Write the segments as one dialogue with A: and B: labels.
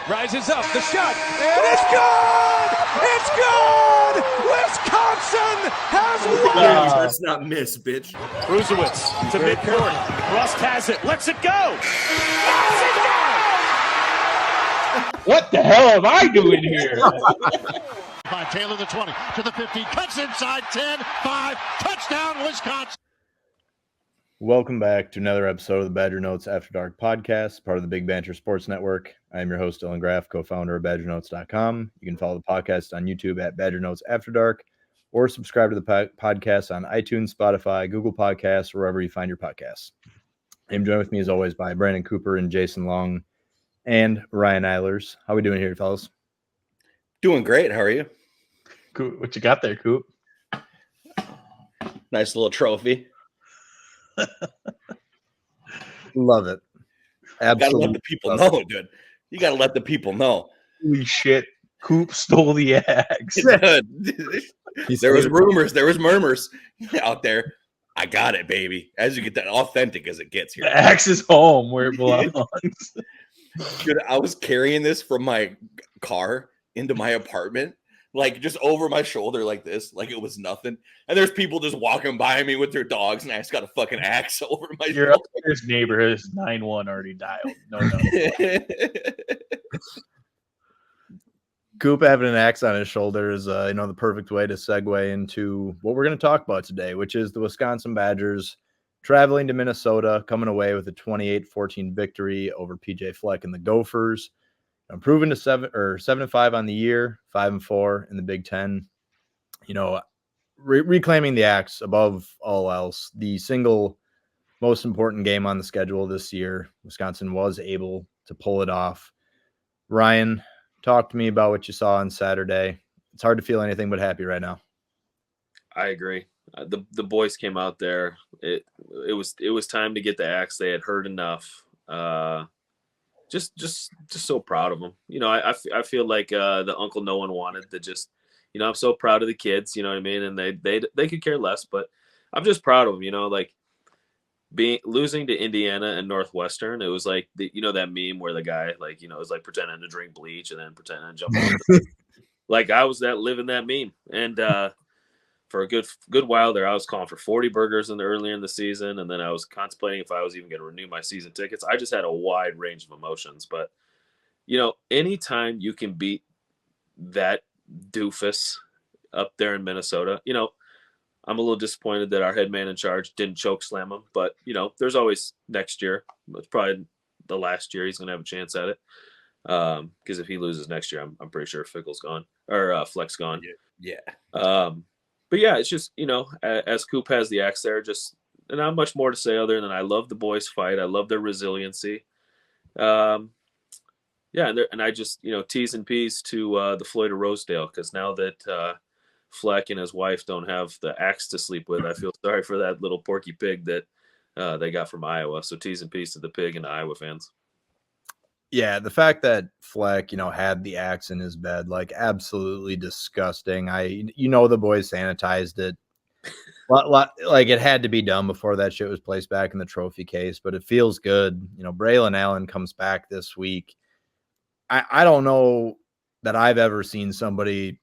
A: Rises up, the shot, and it's good! It's good! Wisconsin has won!
B: Let's not miss, bitch.
A: Brusewitz to midcourt. Rust has it, lets it go!
C: What the hell am I doing here?
D: By Taylor, the 20 to the 15, cuts inside 10, 5, touchdown, Wisconsin.
E: Welcome back to another episode of the Badger Notes After Dark podcast, part of the Big Banter Sports Network. I am your host, Dylan Graff, co-founder of BadgerNotes.com. You can follow the podcast on YouTube at Badger Notes After Dark, or subscribe to the podcast on iTunes, Spotify, Google Podcasts, or wherever you find your podcasts. I'm joined with me, as always, by Brandon Cooper and Jason Long and Ryan Eilers. How are we doing here, fellas?
B: Doing great. How are you?
C: Coop, what you got there, Coop?
B: Nice little trophy.
E: Love it. Absolutely.
B: You gotta let the people know, dude. You gotta let the people know.
C: Holy shit. Coop stole the axe.
B: There was rumors, there was murmurs out there. I got it, baby. As you get that authentic as it gets here.
C: The axe is home where it belongs.
B: Dude, I was carrying this from my car into my apartment, like just over my shoulder like this, like it was nothing. And there's people just walking by me with their dogs, and I just got a fucking axe over my
C: Your
B: shoulder.
C: upstairs neighbor has 911 already dialed. No.
E: Coop having an axe on his shoulder is, the perfect way to segue into what we're going to talk about today, which is the Wisconsin Badgers traveling to Minnesota, coming away with a 28-14 victory over PJ Fleck and the Gophers. Improving to 7-5 on the year, 5-4 in the Big Ten. Reclaiming the axe above all else. The single most important game on the schedule this year. Wisconsin was able to pull it off. Ryan, talk to me about what you saw on Saturday. It's hard to feel anything but happy right now.
F: I agree. The boys came out there. It was time to get the axe. They had heard enough. Just so proud of them. I feel like the uncle no one wanted to just, I'm so proud of the kids, you know what I mean? And they could care less, but I'm just proud of them, like losing to Indiana and Northwestern. It was like, that meme where the guy, was like pretending to drink bleach and then pretending to jump off. Like I was living that meme. And, for a good while there, I was calling for 40 burgers earlier in the season, and then I was contemplating if I was even going to renew my season tickets. I just had a wide range of emotions. But, anytime you can beat that doofus up there in Minnesota, I'm a little disappointed that our head man in charge didn't choke slam him. But, there's always next year. It's probably the last year he's going to have a chance at it. Because if he loses next year, I'm pretty sure Fickle's gone or Fleck's gone.
B: Yeah.
F: But yeah, it's just, as Coop has the axe there, just not much more to say other than I love the boys fight. I love their resiliency. And I just, T's and P's to the Floyd of Rosedale, because now that Fleck and his wife don't have the axe to sleep with, I feel sorry for that little porky pig that they got from Iowa. So T's and P's to the pig and the Iowa fans.
E: Yeah, the fact that Fleck, had the axe in his bed, absolutely disgusting. The boys sanitized it. Like it had to be done before that shit was placed back in the trophy case, but it feels good. Braelon Allen comes back this week. I don't know that I've ever seen somebody,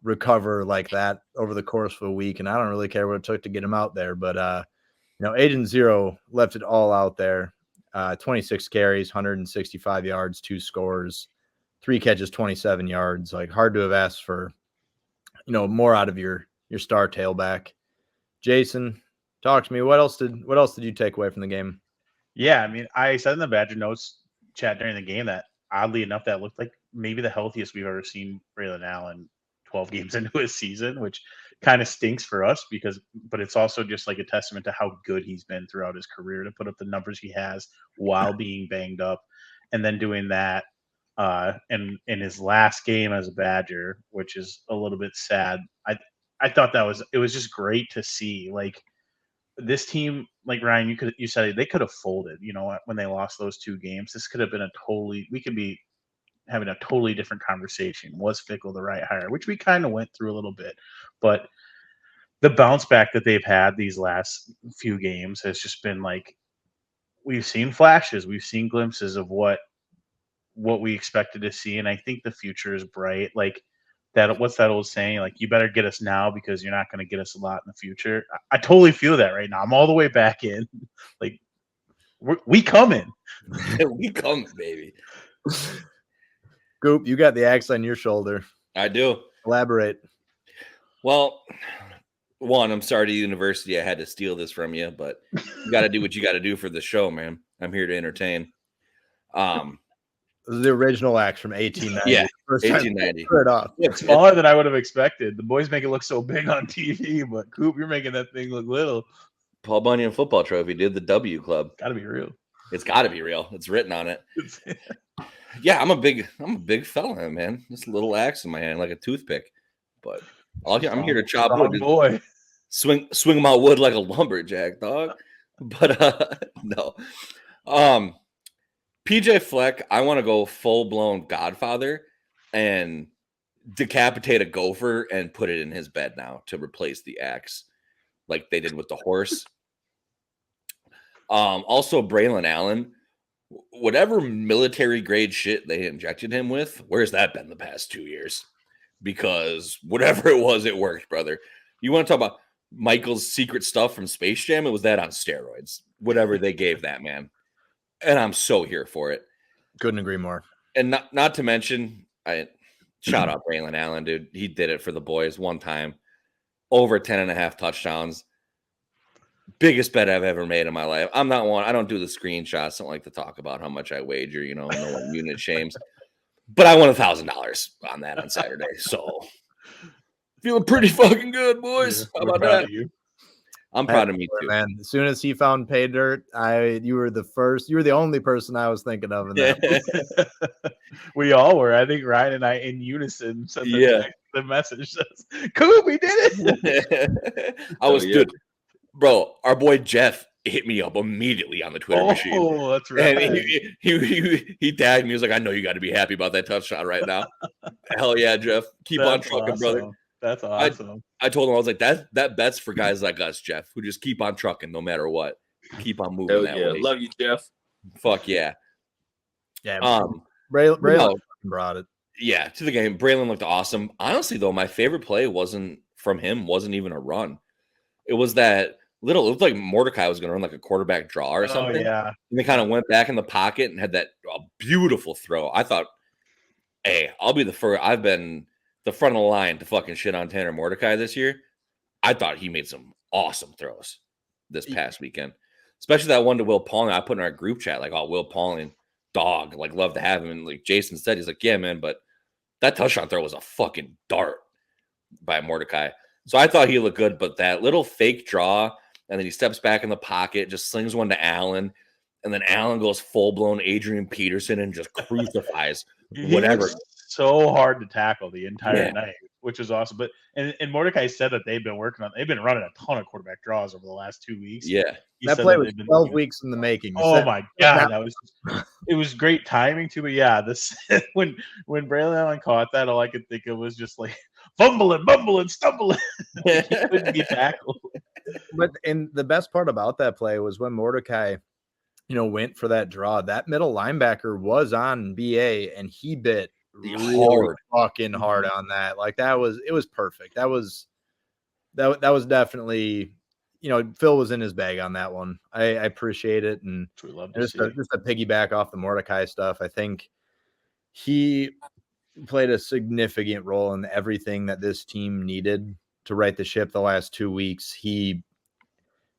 E: recover like that over the course of a week, and I don't really care what it took to get him out there, but Agent Zero left it all out there. 26 carries, 165 yards, 2 scores, 3 catches, 27 yards. Hard to have asked for, more out of your star tailback. Jason, talk to me. What else did you take away from the game?
C: Yeah, I said in the Badger Notes chat during the game that oddly enough, that looked like maybe the healthiest we've ever seen Braelon Allen 12 games into his season, which kind of stinks for us but it's also just like a testament to how good he's been throughout his career to put up the numbers he has while being banged up, and then doing that in his last game as a Badger, which is a little bit sad. I thought it was just great to see. This team, like Ryan, you said they could have folded, when they lost those 2 games. This could have been we could be having a totally different conversation. Was Fickle the right hire? Which we kind of went through a little bit, but the bounce back that they've had these last few games has just been we've seen flashes, we've seen glimpses of what what we expected to see, and I think the future is bright. Like that, what's that old saying? Like, you better get us now because you're not going to get us a lot in the future. I totally feel that right now. I'm all the way back in. Like, we coming.
B: We come, baby.
E: Goop, you got the axe on your shoulder.
B: I do.
E: Elaborate.
B: Well, one, I'm sorry to university I had to steal this from you, but you got to do what you got to do for the show, man. I'm here to entertain.
E: This is the original axe from 1890.
B: Yeah,
E: First time
B: 1890.
E: Turn it off.
C: It's smaller than I would have expected. The boys make it look so big on TV, but Coop, you're making that thing look little.
B: Paul Bunyan football trophy, dude. The W Club.
C: Got to be real.
B: It's got to be real. It's written on it. Yeah, I'm a big fella, man. This little axe in my hand, like a toothpick. But I'm here to chop wood.
C: Boy.
B: Swing my wood like a lumberjack, dog. But no. PJ Fleck, I want to go full-blown Godfather and decapitate a gopher and put it in his bed now to replace the axe like they did with the horse. Also, Braelon Allen, whatever military grade shit they injected him with, where's that been the past 2 years? Because whatever it was, it worked, brother. You want to talk about Michael's secret stuff from Space Jam? It was that on steroids, whatever they gave that man. And I'm so here for it.
E: Couldn't agree more.
B: And not to mention, I shout out Braelon Allen, dude. He did it for the boys one time. Over 10.5 touchdowns. Biggest bet I've ever made in my life. I'm not one. I don't do the screenshots. Don't like to talk about how much I wager, no one unit shames. But I won $1,000 on that on Saturday. So feeling pretty fucking good, boys. How about that? I'm proud of me too,
E: man. As soon as he found pay dirt, you were the only person I was thinking of in that.
C: We all were. I think Ryan and I in unison sent the message says, "Cool, we did it."
B: I was good, bro. Our boy Jeff hit me up immediately on the Twitter machine.
C: Oh, that's right.
B: And he tagged me. He was like, "I know you got to be happy about that touchdown right now." Hell yeah, Jeff. Keep on trucking, brother.
C: That's awesome.
B: I told him, I was like, that bet's for guys like us, Jeff, who just keep on trucking no matter what. Keep on moving that way.
F: Love you, Jeff.
B: Fuck yeah.
E: Yeah. Braelon brought it.
B: Yeah, to the game. Braelon looked awesome. Honestly, though, my favorite play wasn't even a run. It was that it looked like Mordecai was going to run like a quarterback draw or something.
C: Yeah. And
B: they kind of went back in the pocket and had that beautiful throw. I thought, hey, I'll be the first. I've been the front of the line to fucking shit on Tanner Mordecai this year. I thought he made some awesome throws this past weekend, especially that one to Will Pauling. I put in our group chat, like, oh, Will Pauling, dog, like, love to have him. And like Jason said, he's like, yeah, man, but that touchdown throw was a fucking dart by Mordecai. So I thought he looked good, but that little fake draw, and then he steps back in the pocket, just slings one to Allen, and then Allen goes full-blown Adrian Peterson and just crucifies whatever.
C: So hard to tackle the entire night, which is awesome. But and Mordecai said that they've been running a ton of quarterback draws over the last 2 weeks.
B: Yeah,
E: that play was 12 weeks in the making.
C: Oh my god, it was great timing too. But yeah, this when Braelon Allen caught that, all I could think of was just like fumbling, bumbling, stumbling. He couldn't be tackled.
E: And the best part about that play was when Mordecai, went for that draw. That middle linebacker was on BA, and he bit really fucking hard on that. Like it was perfect. That was definitely, Phil was in his bag on that one. I appreciate it. And just a piggyback off the Mordecai stuff. I think he played a significant role in everything that this team needed to right the ship the last 2 weeks. He,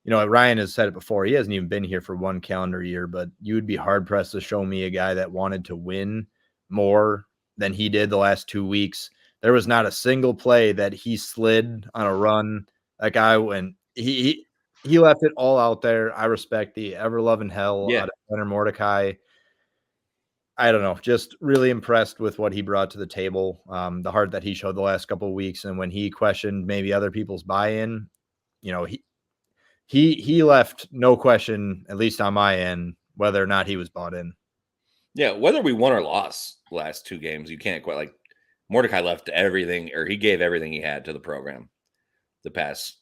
E: Ryan has said it before. He hasn't even been here for 1 calendar year, but you would be hard pressed to show me a guy that wanted to win more than he did the last 2 weeks. There was not a single play that he slid on a run. That guy went, he left it all out there. I respect the ever loving hell out of Tanner Mordecai. I don't know, just really impressed with what he brought to the table. The heart that he showed the last couple of weeks. And when he questioned maybe other people's buy-in, he left no question, at least on my end, whether or not he was bought in.
B: Yeah, whether we won or lost the last 2 games, you can't quite like Mordecai left everything, or he gave everything he had to the program the past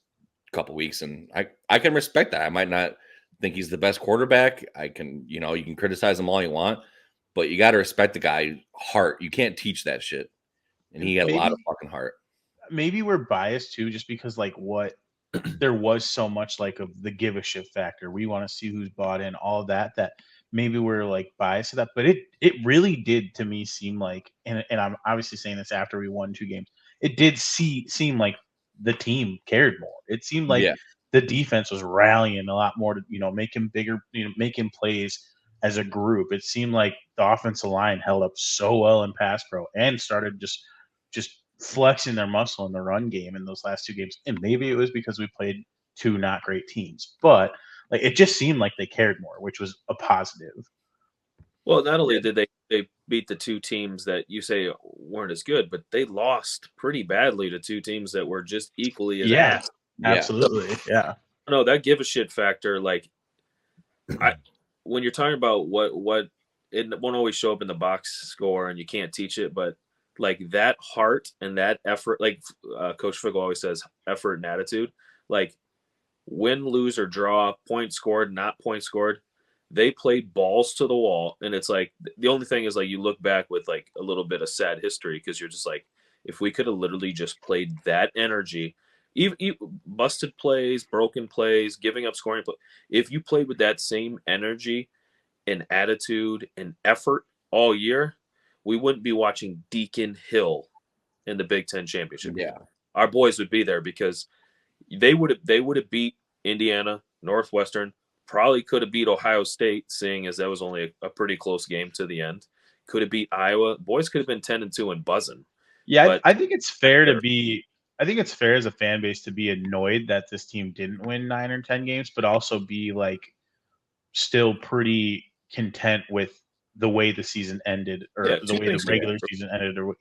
B: couple weeks, and I can respect that. I might not think he's the best quarterback. I can, you can criticize him all you want, but you got to respect the guy's heart. You can't teach that shit. And he had a lot of fucking heart.
C: Maybe we're biased too, just because like what there was so much like of the give a shit factor. We want to see who's bought in, all of that maybe we're like biased to that. But it really did to me seem like, and I'm obviously saying this after we won 2 games, it did seem like the team cared more. It seemed like the defense was rallying a lot more to, making bigger, making plays as a group. It seemed like the offensive line held up so well in pass pro and started just flexing their muscle in the run game in those last 2 games. And maybe it was because we played 2 not great teams, but like it just seemed like they cared more, which was a positive.
F: Well, not only did they beat the 2 teams that you say weren't as good, but they lost pretty badly to 2 teams that were just equally as ass.
C: Absolutely. Yeah.
F: No, that give a shit factor, like when you're talking about what it won't always show up in the box score and you can't teach it, but like that heart and that effort, like Coach Fickle always says, effort and attitude, like win, lose, or draw, point scored, not point scored, they played balls to the wall. And it's like, the only thing is like, you look back with like a little bit of sad history, because you're just like, if we could have literally just played that energy, even busted plays, broken plays, giving up scoring play, if you played with that same energy and attitude and effort all year, we wouldn't be watching Deacon Hill in the Big Ten championship.
B: Yeah,
F: our boys would be there because they would have beat Indiana, Northwestern, probably could have beat Ohio State, seeing as that was only a pretty close game to the end. Could have beat Iowa. Boys could have been 10-2 and buzzing.
C: Yeah, I think it's fair to be. I think it's fair as a fan base to be annoyed that this team didn't win 9 or 10 games, but also be like still pretty content with the way the season ended, or the way the regular season ended, or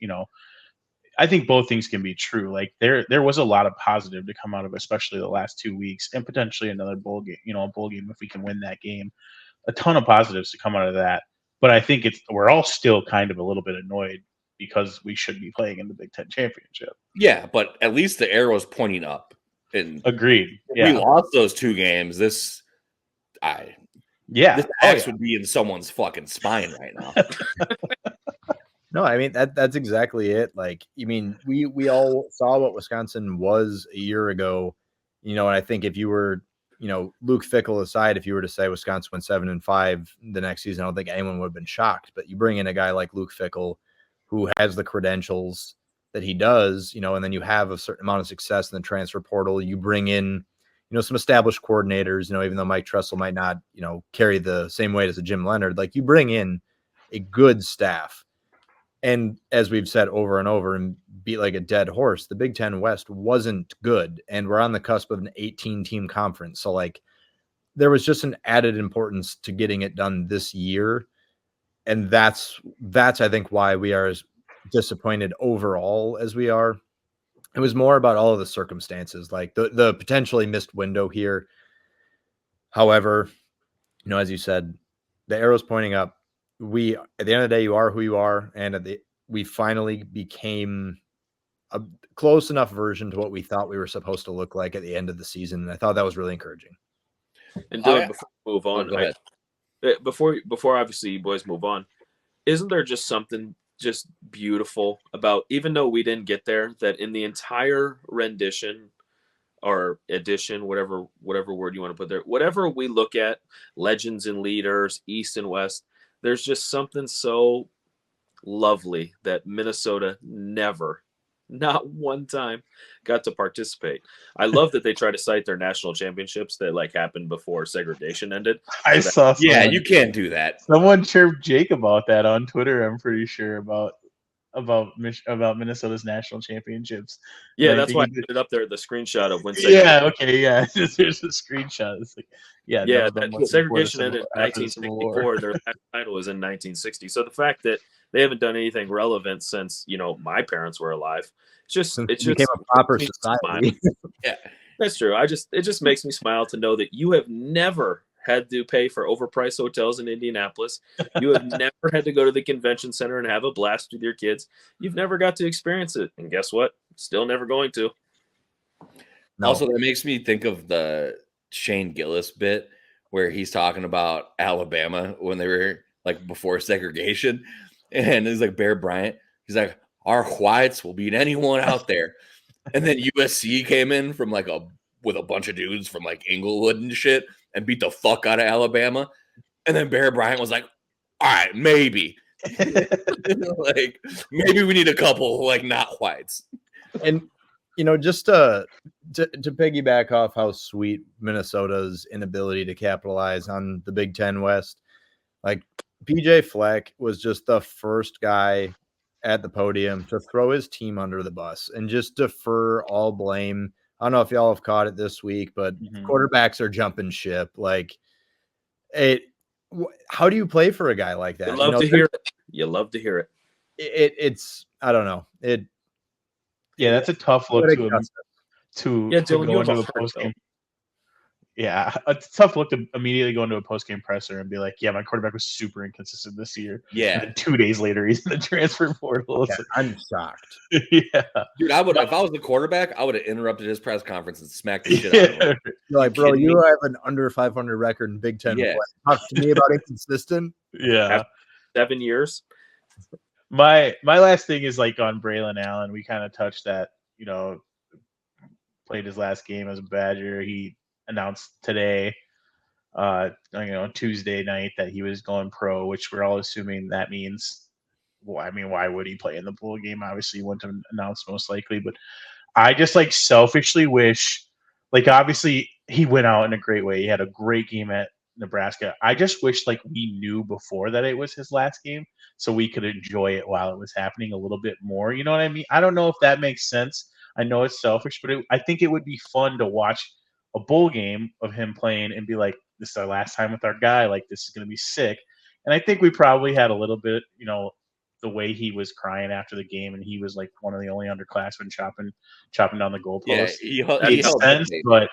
C: I think both things can be true. Like there was a lot of positive to come out of, especially the last 2 weeks, and potentially another bowl game. A bowl game if we can win that game. A ton of positives to come out of that. But I think we're all still kind of a little bit annoyed because we should be playing in the Big Ten championship.
B: Yeah, but at least the arrow's pointing up. And
C: agreed.
B: We lost those 2 games. This axe would be in someone's fucking spine right now.
E: No, I mean that's exactly it. Like, I mean, we all saw what Wisconsin was a year ago, and I think if you were, Luke Fickle aside, if you were to say Wisconsin went 7-5 the next season, I don't think anyone would have been shocked. But you bring in a guy like Luke Fickle, who has the credentials that he does, and then you have a certain amount of success in the transfer portal. You bring in, some established coordinators, even though Mike Tressel might not, carry the same weight as a Jim Leonard, like you bring in a good staff. And as we've said over and over and beat like a dead horse, the Big Ten West wasn't good. And we're on the cusp of an 18-team conference. So like there was just an added importance to getting it done this year. And that's I think why we are as disappointed overall as we are. It was more about all of the circumstances, like the potentially missed window here. However, as you said, the arrow's pointing up. At the end of the day, you are who you are, and we finally became a close enough version to what we thought we were supposed to look like at the end of the season. And I thought that was really encouraging.
F: And Doug, before we move on, before obviously you boys move on, isn't there just something just beautiful about, even though we didn't get there, that in the entire rendition or edition, whatever word you want to put there, whatever we look at, legends and leaders, East and West, there's just something so lovely that Minnesota never, not one time, got to participate. I love that they try to cite their national championships that like happened before segregation ended.
C: I saw.
B: Yeah, you can't do that.
C: Someone chirped Jake about that on Twitter. I'm pretty sure about Minnesota's national championships.
F: Yeah, that's why I put it up there. The screenshot of when.
C: Yeah. Okay. Yeah. There's a screenshot. It's like, yeah.
F: That segregation ended in 1964. Their last title was in 1960. So the fact that they haven't done anything relevant since my parents were alive, it just
E: became a proper society.
F: Yeah, that's true. It just makes me smile to know that you have never had to pay for overpriced hotels in Indianapolis. You have never had to go to the convention center and have a blast with your kids. You've never got to experience it. And guess what? Still never going to.
B: No. Also, that makes me think of the Shane Gillis bit where he's talking about Alabama when they were like before segregation. And it's like Bear Bryant. He's like, our whites will beat anyone out there. And then USC came in from like with a bunch of dudes from like Inglewood and shit and beat the fuck out of Alabama. And then Bear Bryant was like, all right, maybe. Like, maybe we need a couple like not whites.
E: And just to piggyback off how sweet Minnesota's inability to capitalize on the Big Ten West, like PJ Fleck was just the first guy at the podium to throw his team under the bus and just defer all blame. I don't know if y'all have caught it this week, but quarterbacks are jumping ship. Like, how do you play for a guy like that?
F: You love to hear it. You love to hear it.
E: It's I don't know.
C: Yeah, that's a tough look to go into a post game. Yeah, it's a tough look to immediately go into a post game presser and be like, "Yeah, my quarterback was super inconsistent this year."
B: Yeah,
C: and then 2 days later, he's in the transfer portal.
E: Yeah, I'm shocked.
C: Yeah,
B: dude, I would if I was the quarterback, I would have interrupted his press conference and smacked the shit out of him.
E: You're like, bro, you have an under 500 record in Big Ten.
B: Yeah.
E: Talk to me about inconsistent.
C: Yeah,
F: after 7 years.
C: My last thing is like on Braelon Allen. We kind of touched that. Played his last game as a Badger. He announced today, Tuesday night, that he was going pro, which we're all assuming that means. Well, I mean, why would he play in the bowl game? Obviously, he wouldn't have announced most likely, but I just like selfishly wish, like, obviously he went out in a great way. He had a great game at Nebraska. I just wish like we knew before that it was his last game so we could enjoy it while it was happening a little bit more. You know what I mean? I don't know if that makes sense. I know it's selfish, but I think it would be fun to watch a bowl game of him playing and be like, this is our last time with our guy. Like, this is going to be sick. And I think we probably had a little bit, the way he was crying after the game, and he was like one of the only underclassmen chopping down the goalpost.
B: Yeah,
C: makes sense, but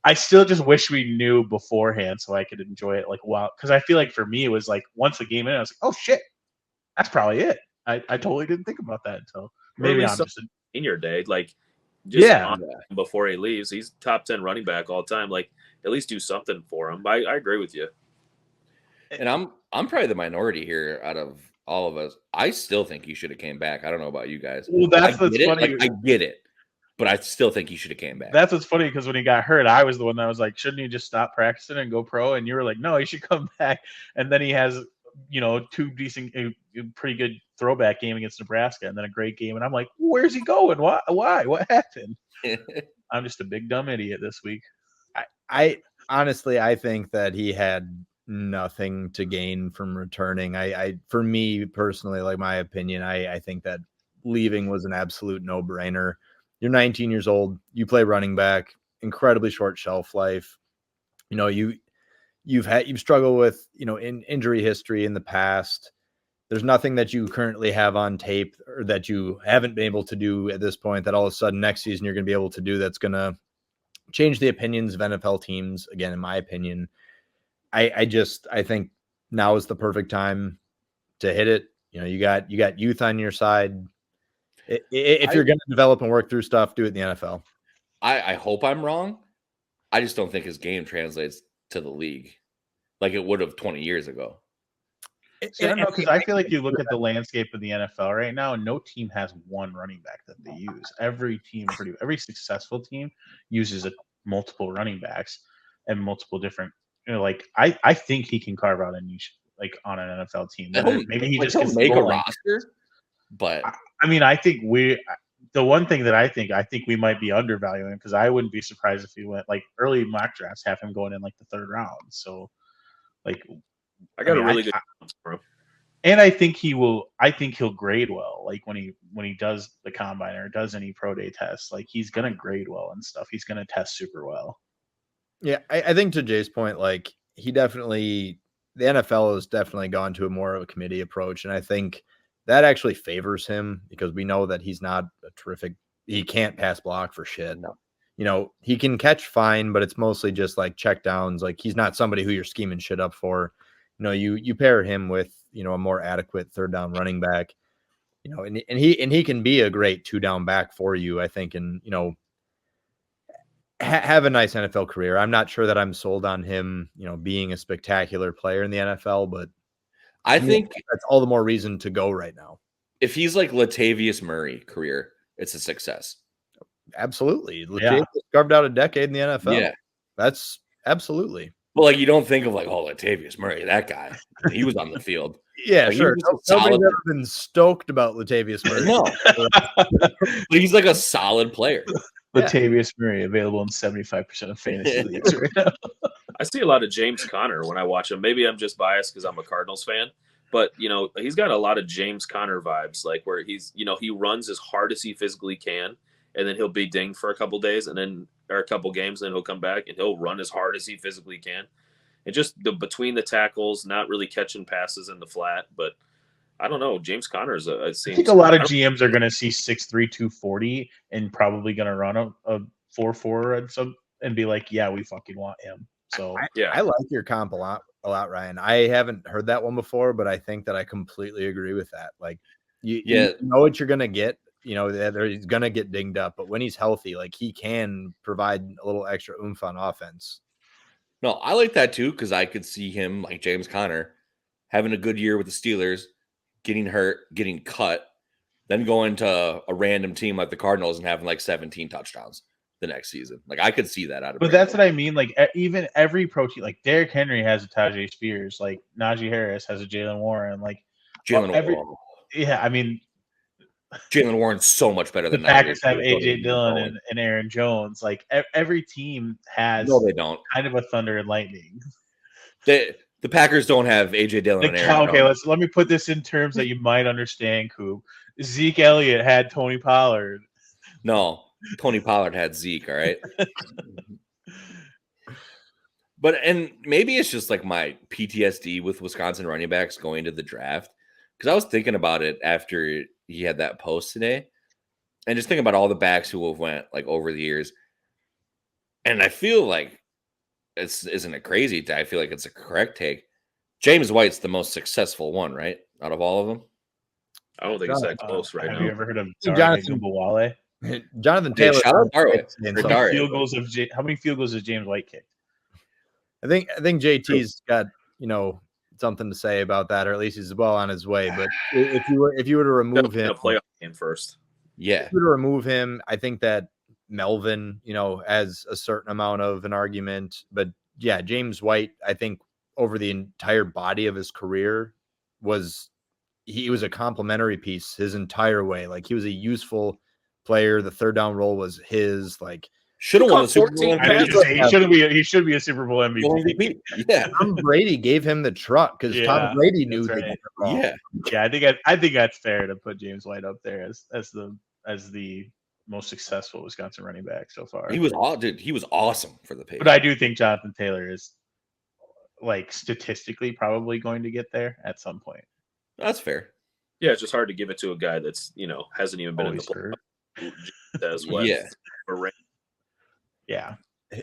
C: I still just wish we knew beforehand so I could enjoy it. Like, wow, because I feel like for me it was like once the game ended, I was like, oh shit, that's probably it. I totally didn't think about that until maybe I'm just
F: in your day, like just before he leaves. He's top 10 running back all time. Like, at least do something for him. I agree with you.
B: And I'm probably the minority here out of all of us. I still think he should have came back. I don't know about you guys.
C: Well, that's what's funny.
B: Like, I get it, but I still think he should have came back.
C: That's what's funny, because when he got hurt, I was the one that was like, shouldn't he just stop practicing and go pro? And you were like, no, he should come back. And then he has, two decent, pretty good throwback game against Nebraska, and then a great game. And I'm like, where's he going? Why? What happened? I'm just a big dumb idiot this week.
E: I honestly, I think that he had nothing to gain from returning. For me personally, like my opinion, I think that leaving was an absolute no-brainer. You're 19 years old. You play running back, incredibly short shelf life. You've struggled with, in injury history in the past. There's nothing that you currently have on tape or that you haven't been able to do at this point that all of a sudden next season you're going to be able to do that's going to change the opinions of NFL teams. Again, in my opinion, I think now is the perfect time to hit it. You got youth on your side. If you're going to develop and work through stuff, do it in the NFL.
B: I hope I'm wrong. I just don't think his game translates to the league like it would have 20 years ago.
C: I don't know, because I feel like you look at the landscape of the NFL right now, and no team has one running back that they use. Every successful team uses multiple running backs and multiple different. I think he can carve out a niche like on an NFL team. Maybe he just gets
B: make a roster. But
C: I mean, I think the one thing that I think we might be undervaluing, because I wouldn't be surprised if he went like early mock drafts have him going in like the third round. So like.
F: I got a really good for him.
C: And I think he'll grade well. Like when he does the combine or does any pro day tests, like he's gonna grade well and stuff. He's gonna test super well.
E: Yeah, I think to Jay's point, like the NFL has definitely gone to a more of a committee approach, and I think that actually favors him because we know that he's not he can't pass block for shit. No. He can catch fine, but it's mostly just like check downs. Like he's not somebody who you're scheming shit up for. You pair him with, a more adequate third down running back, and he can be a great 2-down back for you, I think, and, have a nice NFL career. I'm not sure that I'm sold on him, being a spectacular player in the NFL, but
B: I think
E: that's all the more reason to go right now.
B: if he's like Latavius Murray career, it's a success.
E: Absolutely.
C: Yeah.
E: Latavius carved out a decade in the NFL.
B: Yeah.
E: That's absolutely.
B: But like you don't think of like, oh, Latavius Murray, that guy. He was on the field.
E: Yeah,
B: Like, he
E: sure.
B: was a
E: Nobody's
B: solid-
E: ever been stoked about Latavius Murray.
B: No. But he's like a solid player.
C: Latavius Murray available in 75% of fantasy leagues right now.
F: I see a lot of James Conner when I watch him. Maybe I'm just biased because I'm a Cardinals fan, but he's got a lot of James Conner vibes, like where he's he runs as hard as he physically can, and then he'll be dinged for a couple days, and then or a couple games, and then he'll come back and he'll run as hard as he physically can, and just between the tackles, not really catching passes in the flat. But I don't know, James Conner is
C: I think a lot of GMs are going to see 6'3", 240 and probably going to run a 4.4 and be like, yeah, we fucking want him. So
E: I like your comp a lot, Ryan. I haven't heard that one before, but I think that I completely agree with that. Like, you know what you're gonna get. He's gonna get dinged up, but when he's healthy, like he can provide a little extra oomph on offense.
B: No, I like that too because I could see him like James Conner having a good year with the Steelers, getting hurt, getting cut, then going to a random team like the Cardinals and having like 17 touchdowns the next season. Like I could see that out of.
C: But that's what I mean. Like even every pro team, like Derrick Henry has a Tajay Spears, like Najee Harris has a Jalen Warren, like yeah. I mean,
B: Jalen Warren's so much better than
C: the Packers have AJ Dillon and Aaron Jones. Like every team has.
B: No, they don't.
C: Kind of a thunder and lightning.
B: The Packers don't have AJ Dillon and Aaron Jones.
C: Let me put this in terms that you might understand, Coop. Zeke Elliott had Tony Pollard.
B: No. Tony Pollard had Zeke, all right? And maybe it's just like my PTSD with Wisconsin running backs going to the draft. Because I was thinking about it after he had that post today. And just thinking about all the backs who have went like over the years. And I feel like isn't it crazy? I feel like it's a correct take. James White's the most successful one, right? Out of all of them.
F: I don't think it's that close right now.
C: Have you ever heard of
E: Jonathan
C: Bawale?
E: Jonathan Taylor.
C: How many field goals has James White kicked?
E: I think JT's got something to say about that, or at least he's well on his way. But if you were to remove him,
F: playoff game first.
B: Yeah,
E: if you were to remove him, I think that Melvin, has a certain amount of an argument. But yeah, James White, I think over the entire body of his career he was a complimentary piece his entire way. Like he was a useful player. The third down role was his. Like
B: should have won the Super Bowl.
C: He should be a Super Bowl MVP.
B: Yeah,
E: Tom Brady gave him the truck because Tom Brady knew that.
B: Right.
C: Yeah. I think that's fair to put James White up there as the most successful Wisconsin running back so far.
B: He was awesome for the Patriots.
C: But I do think Jonathan Taylor is like statistically probably going to get there at some point.
B: That's fair.
F: Yeah, it's just hard to give it to a guy that's hasn't even been in the playoffs. As well.
C: Yeah.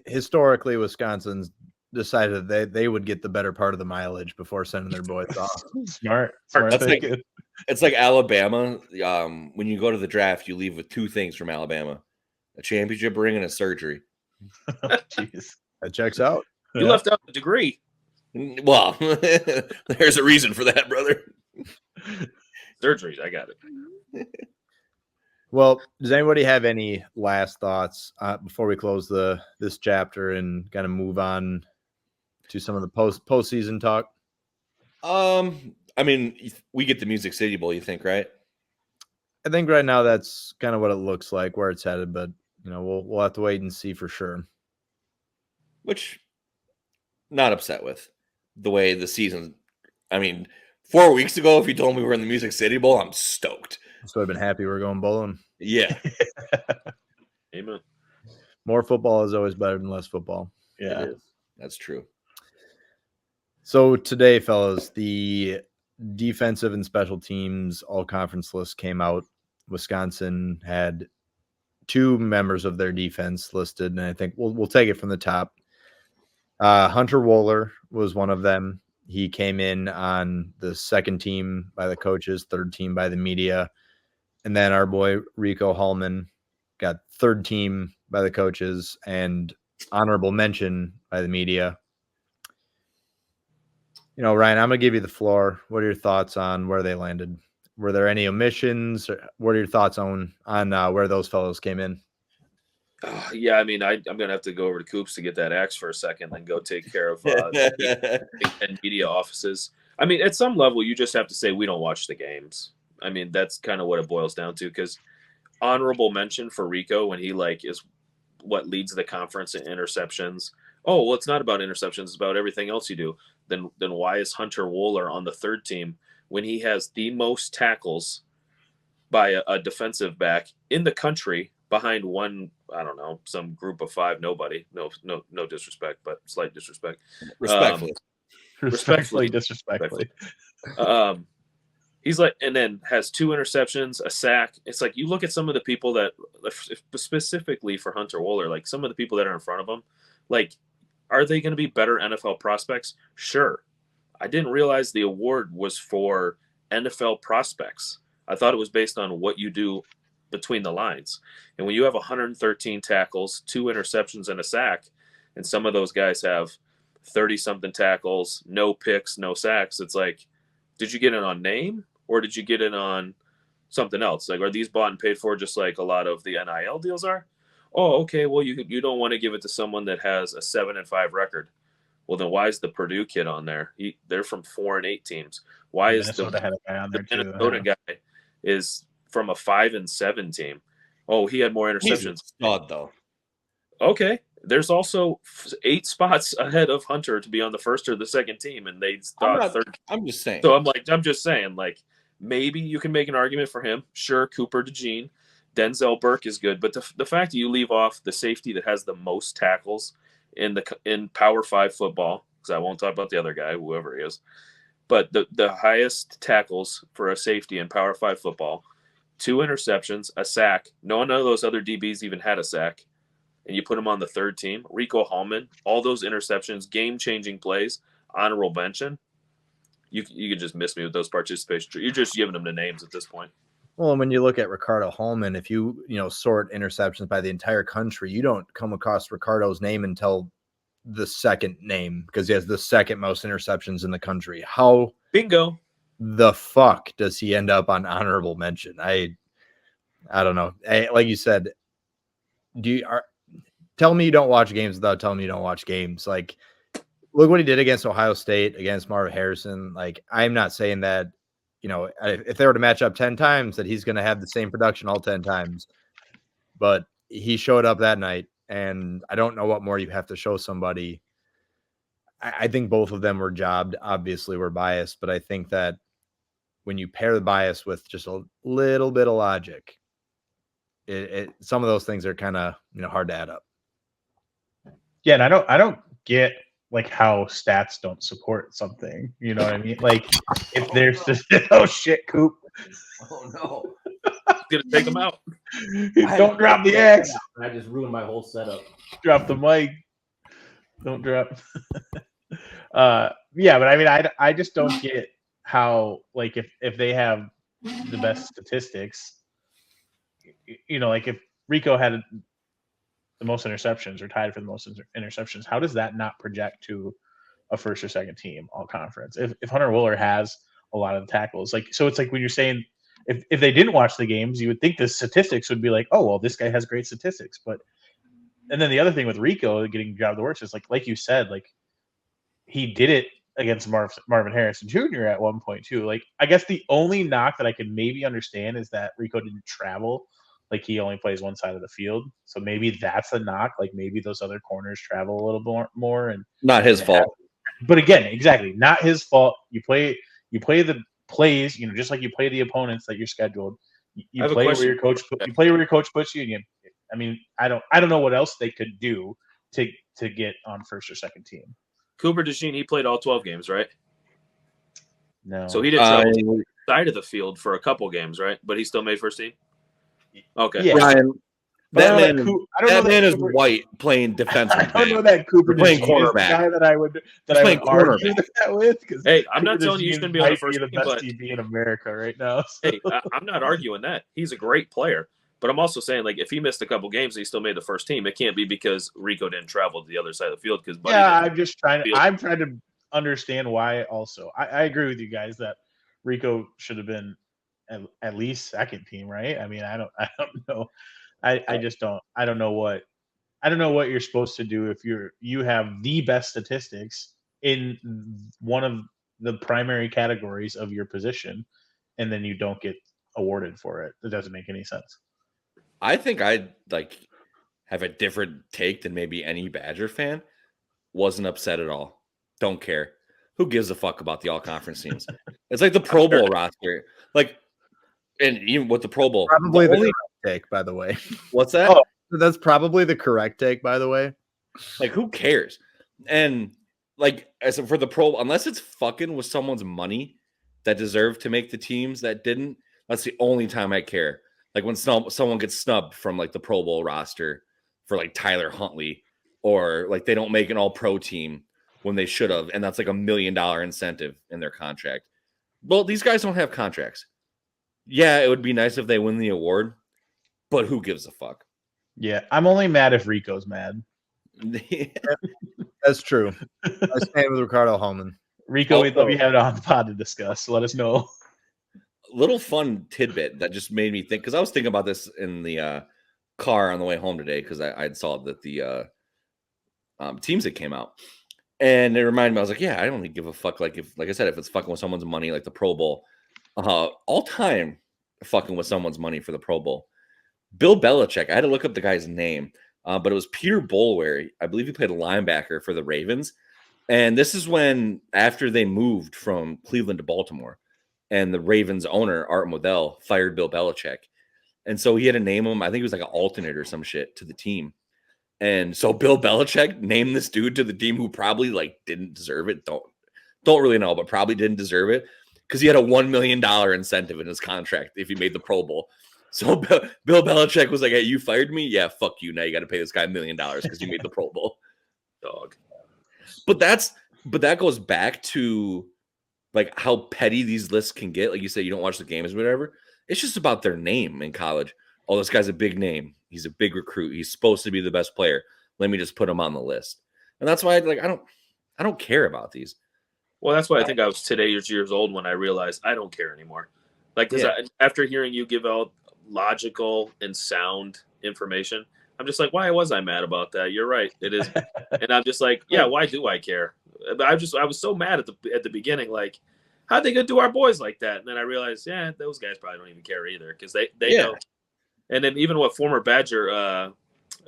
E: Historically, Wisconsin's decided they would get the better part of the mileage before sending their boys off.
C: Smart.
B: It's like Alabama. When you go to the draft, you leave with two things from Alabama: a championship ring and a surgery.
C: Jeez,
E: that checks out.
F: You left out the degree.
B: Well, there's a reason for that, brother.
F: Surgeries, I got it.
E: Well, does anybody have any last thoughts before we close this chapter and kind of move on to some of the postseason talk?
B: I mean, we get the Music City Bowl, you think, right?
E: I think right now that's kind of what it looks like, where it's headed, but we'll have to wait and see for sure.
B: Which, not upset with the way the season. I mean, 4 weeks ago, if you told me we were in the Music City Bowl, I'm stoked.
E: So I've been happy we're going bowling.
B: Yeah.
F: Amen.
E: More football is always better than less football.
C: Yeah,
B: that's true.
E: So today, fellas, the defensive and special teams all-conference list came out. Wisconsin had 2 members of their defense listed, and I think we'll take it from the top. Hunter Wohler was one of them. He came in on the second team by the coaches, third team by the media. And then our boy Rico Hallman got third team by the coaches and honorable mention by the media. Ryan, I'm going to give you the floor. What are your thoughts on where they landed? Were there any omissions? What are your thoughts on where those fellows came in?
F: Yeah, I mean, I'm going to have to go over to Coops to get that axe for a second and go take care of and media offices. I mean, at some level, you just have to say we don't watch the games. I mean, that's kind of what it boils down to, because honorable mention for Rico when he is what leads the conference in interceptions. Oh, well, it's not about interceptions. It's about everything else you do. Then why is Hunter Wooler on the third team when he has the most tackles by a defensive back in the country behind one, I don't know, some group of five, nobody. No disrespect, but slight disrespect.
C: Respectfully, disrespectfully.
F: He's and then has 2 interceptions, a sack. It's like you look at some of the people that, specifically for Hunter Wooler, some of the people that are in front of him, are they going to be better NFL prospects? Sure. I didn't realize the award was for NFL prospects. I thought it was based on what you do between the lines. And when you have 113 tackles, 2 interceptions, and a sack, and some of those guys have 30-something tackles, no picks, no sacks, it's like, did you get it on name or did you get it on something else? Are these bought and paid for just like a lot of the NIL deals are? Oh, okay, well, you don't want to give it to someone that has a 7-5 record. Well, then why is the Purdue kid on there? They're from 4 and 8 teams. Why is
C: Minnesota had a guy on there
F: the Minnesota guy is from a 5 and 7 team? Oh, he had more interceptions.
B: He's a stud, though.
F: Okay, there's also 8 spots ahead of Hunter to be on the first or the second team, and they thought third.
B: I'm just saying.
F: So I'm just saying, maybe you can make an argument for him. Sure, Cooper DeJean, Denzel Burke is good, but the fact that you leave off the safety that has the most tackles in Power 5 football, because I won't talk about the other guy, whoever he is, but the highest tackles for a safety in Power 5 football, 2 interceptions, a sack. None of those other DBs even had a sack, and you put him on the third team. Rico Hallman, all those interceptions, game-changing plays, honorable mention. You could just miss me with those participation. You're just giving them the names at this point.
E: Well, when you look at Ricardo Hallman, if you sort interceptions by the entire country, you don't come across Ricardo's name until the second name, because he has the second most interceptions in the country. How
F: bingo
E: the fuck does he end up on honorable mention? I don't know. Like you said, tell me you don't watch games without telling me you don't watch games. Look what he did against Ohio State, against Marvin Harrison. I'm not saying that, if they were to match up 10 times, that he's going to have the same production all 10 times. But he showed up that night, and I don't know what more you have to show somebody. I think both of them were jobbed. Obviously, we're biased, but I think that when you pair the bias with just a little bit of logic, some of those things are kind of hard to add up.
C: Yeah, and I don't get how stats don't support something. You know what I mean? If there's just oh shit, Coop.
G: Oh no.
F: Gonna take him out.
C: Don't drop the axe.
G: I just ruined my whole setup.
C: Drop the mic. Don't drop. Yeah, but I mean, I just don't get how if they have the best statistics, if Rico had the most interceptions or tied for the most interceptions, how does that not project to a first or second team all conference? If Hunter Wooler has a lot of the tackles, so it's when you're saying if they didn't watch the games, you would think the statistics would be oh, well, this guy has great statistics. And then the other thing with Rico getting job the worst is like you said, he did it against Marvin Harrison Jr. at one point too. I guess the only knock that I can maybe understand is that Rico didn't travel. He only plays one side of the field. So maybe that's a knock. Maybe those other corners travel a little more and
B: not his fault.
C: But again, exactly, not his fault. You play the plays, just like you play the opponents that you're scheduled. You play where your coach puts you. And I mean, I don't know what else they could do to get on first or second team.
F: Cooper DeJean, he played all 12 games, right?
C: No.
F: So he did travel to the side of the field for a couple games, right? But he still made first team? Okay.
C: Yeah.
B: Ryan, that man is white playing defensive.
C: I don't know that Cooper
B: playing
C: cornerback. Guy that I would argue that with.
F: Hey, I'm not telling you shouldn't be on the first
C: team,
F: team,
C: best DB in America right now. So.
F: Hey, I'm not arguing that. He's a great player. But I'm also saying, if he missed a couple games, he still made the first team. It can't be because Rico didn't travel to the other side of the field. I'm trying to
C: understand why. Also, I agree with you guys that Rico should have been at least second team, right? I mean, I don't know. I just don't. I don't know what you're supposed to do if you have the best statistics in one of the primary categories of your position, and then you don't get awarded for it. It doesn't make any sense.
B: I think I'd have a different take than maybe any Badger fan. Wasn't upset at all. Don't care. Who gives a fuck about the all conference teams? It's like the Pro Bowl roster. Like, and even with the Pro Bowl.
E: Probably the correct take, by the way.
B: What's that?
E: Oh, that's probably the correct take, by the way.
B: Like, who cares? And like, as for the Pro, unless it's fucking with someone's money that deserved to make the teams that didn't, that's the only time I care. Like when someone gets snubbed from like the Pro Bowl roster for like Tyler Huntley, or like they don't make an all pro team when they should have, and that's like $1 million incentive in their contract. Well, these guys don't have contracts. Yeah, it would be nice if they win the award, but who gives a fuck?
C: Yeah, I'm only mad if Rico's mad.
E: That's true. I stand with Ricardo Hallman.
C: Rico, we'd love you have it on the pod to discuss. Let us know.
B: Little fun tidbit that just made me think, because I was thinking about this in the car on the way home today, because I saw that the teams that came out, and it reminded me, I was like, yeah, I don't really give a fuck. Like I said, if it's fucking with someone's money, like the Pro Bowl, all time fucking with someone's money for the Pro Bowl. Bill Belichick, I had to look up the guy's name, but it was Peter Boulware. I believe he played a linebacker for the Ravens. And this is when, after they moved from Cleveland to Baltimore, and the Ravens owner, Art Modell, fired Bill Belichick. And so he had to name him, I think it was like an alternate or some shit, to the team. And so Bill Belichick named this dude to the team who probably like didn't deserve it. Don't really know, but probably didn't deserve it, because he had a $1 million incentive in his contract if he made the Pro Bowl. So Bill Belichick was like, hey, you fired me? Yeah, fuck you. Now you got to pay this guy $1 million because you made the Pro Bowl. Dog. But that goes back to like how petty these lists can get. Like you said, you don't watch the games or whatever. It's just about their name in college. Oh, this guy's a big name. He's a big recruit. He's supposed to be the best player. Let me just put him on the list. And that's why I don't care about these.
F: Well, that's why I think I was today years old when I realized I don't care anymore. Like, because after hearing you give out logical and sound information, I'm just like, why was I mad about that? You're right, it is. And I'm just like, yeah, why do I care? But I was so mad at the beginning, like, how'd they gonna do our boys like that? And then I realized, yeah, those guys probably don't even care either, because they know. And then even what former Badger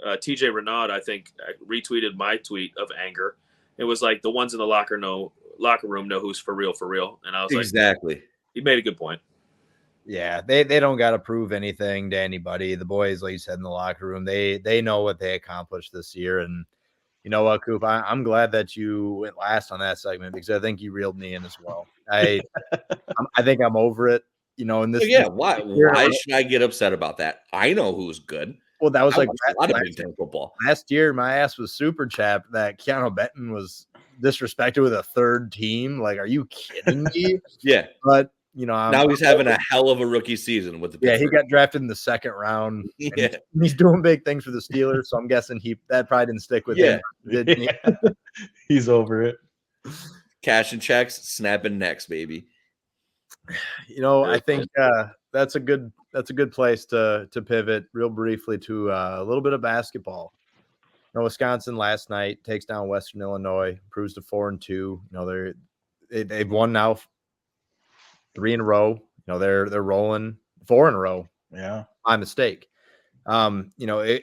F: TJ Renaud, I think, retweeted my tweet of anger. It was like, the ones in the locker room know who's for real. And I was like,
B: exactly.
F: He made a good point.
E: Yeah, they don't got to prove anything to anybody. The boys, like you said, in the locker room, they know what they accomplished this year. And you know what, Coop, I'm glad that you went last on that segment, because I think you reeled me in as well. I think I'm over it. You know, in this,
B: why should I get upset about that? I know who's good.
E: Well, that was like
B: a lot of Big Ten football.
E: Last year, my ass was super chapped that Keanu Benton was disrespected with a third team. Like, are you kidding me?
B: Yeah,
E: but you know,
B: now he's having a hell of a rookie season with the Pittsburgh.
E: He got drafted in the second round.
B: Yeah,
E: he's doing big things for the Steelers, so I'm guessing that probably didn't stick with him. Did he?
C: He's over it.
B: Cash and checks, snapping necks, baby.
E: You know, I think that's a good place to pivot real briefly to a little bit of basketball. You know, Wisconsin last night takes down Western Illinois, improves to 4-2. You know, they've won now 3 in a row. You know, they're rolling 4 in a row.
C: Yeah,
E: by mistake. You know,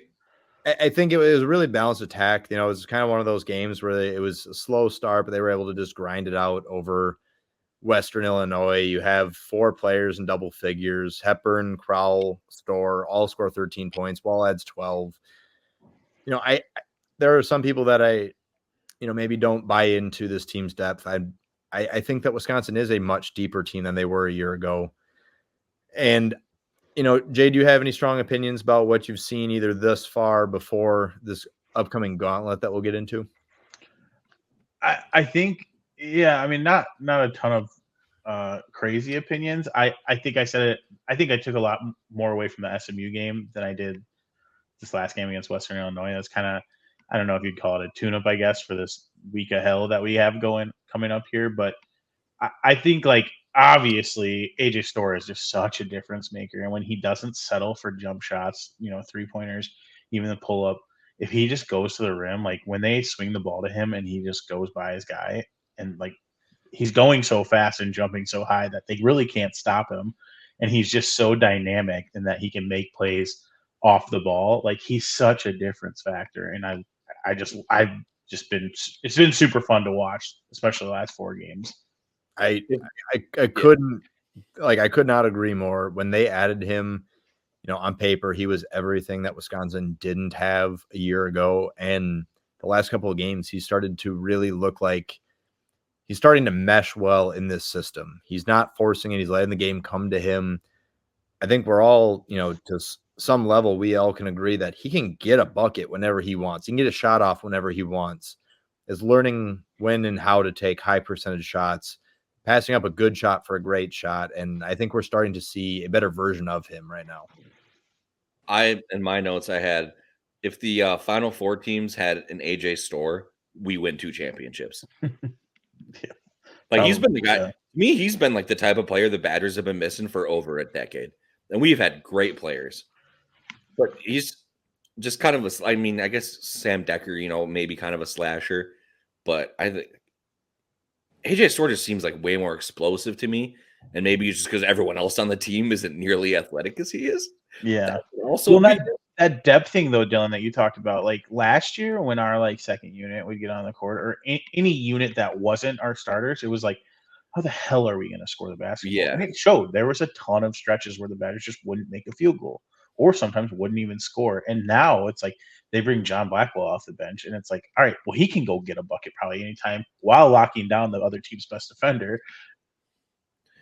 E: I think it was a really balanced attack. You know, it was kind of one of those games where it was a slow start, but they were able to just grind it out over Western Illinois. You have 4 players in double figures. Hepburn, Crowell, Storr all score 13 points. Wall adds 12. You know, there are some people that maybe don't buy into this team's depth. I think that Wisconsin is a much deeper team than they were a year ago. And, you know, Jay, do you have any strong opinions about what you've seen either thus far before this upcoming gauntlet that we'll get into?
C: I think, yeah, I mean, not a ton of crazy opinions. I think I said it. I think I took a lot more away from the SMU game than I did this last game against Western Illinois. That's kind of, I don't know if you'd call it a tune-up, I guess, for this week of hell that we have going coming up here, but I think like obviously AJ Storr is just such a difference maker, and when he doesn't settle for jump shots, 3-pointers, even the pull up, if he just goes to the rim, like when they swing the ball to him and he just goes by his guy, and like he's going so fast and jumping so high that they really can't stop him, and he's just so dynamic in that he can make plays off the ball. Like he's such a difference factor, and it's been super fun to watch, especially the last 4 games.
E: I couldn't I could not agree more. When they added him, on paper, he was everything that Wisconsin didn't have a year ago. And the last couple of games, he started to really look like he's starting to mesh well in this system. He's not forcing it. He's letting the game come to him. I think we're all, to some level, we all can agree that he can get a bucket whenever he wants. He can get a shot off whenever he wants. Is learning when and how to take high percentage shots, passing up a good shot for a great shot. And I think we're starting to see a better version of him right now.
B: In my notes, I had, if the Final Four teams had an AJ Storr, we win 2 championships.
C: Yeah.
B: Like he's been the guy.
C: Yeah.
B: To me, he's been like the type of player the Badgers have been missing for over a decade, and we've had great players, but he's just kind of I guess Sam Decker, maybe kind of a slasher, but I think AJ Storr just seems like way more explosive to me, and maybe it's just because everyone else on the team isn't nearly athletic as he is.
C: Yeah.
B: Also,
C: that depth thing though, Dylan, that you talked about, like last year when our like second unit would get on the court, or any unit that wasn't our starters, it was like, how the hell are we going to score the basketball?
B: Yeah.
C: And it showed. There was a ton of stretches where the Badgers just wouldn't make a field goal, or sometimes wouldn't even score. And now it's like they bring John Blackwell off the bench, and it's like, all right, well, he can go get a bucket probably anytime while locking down the other team's best defender.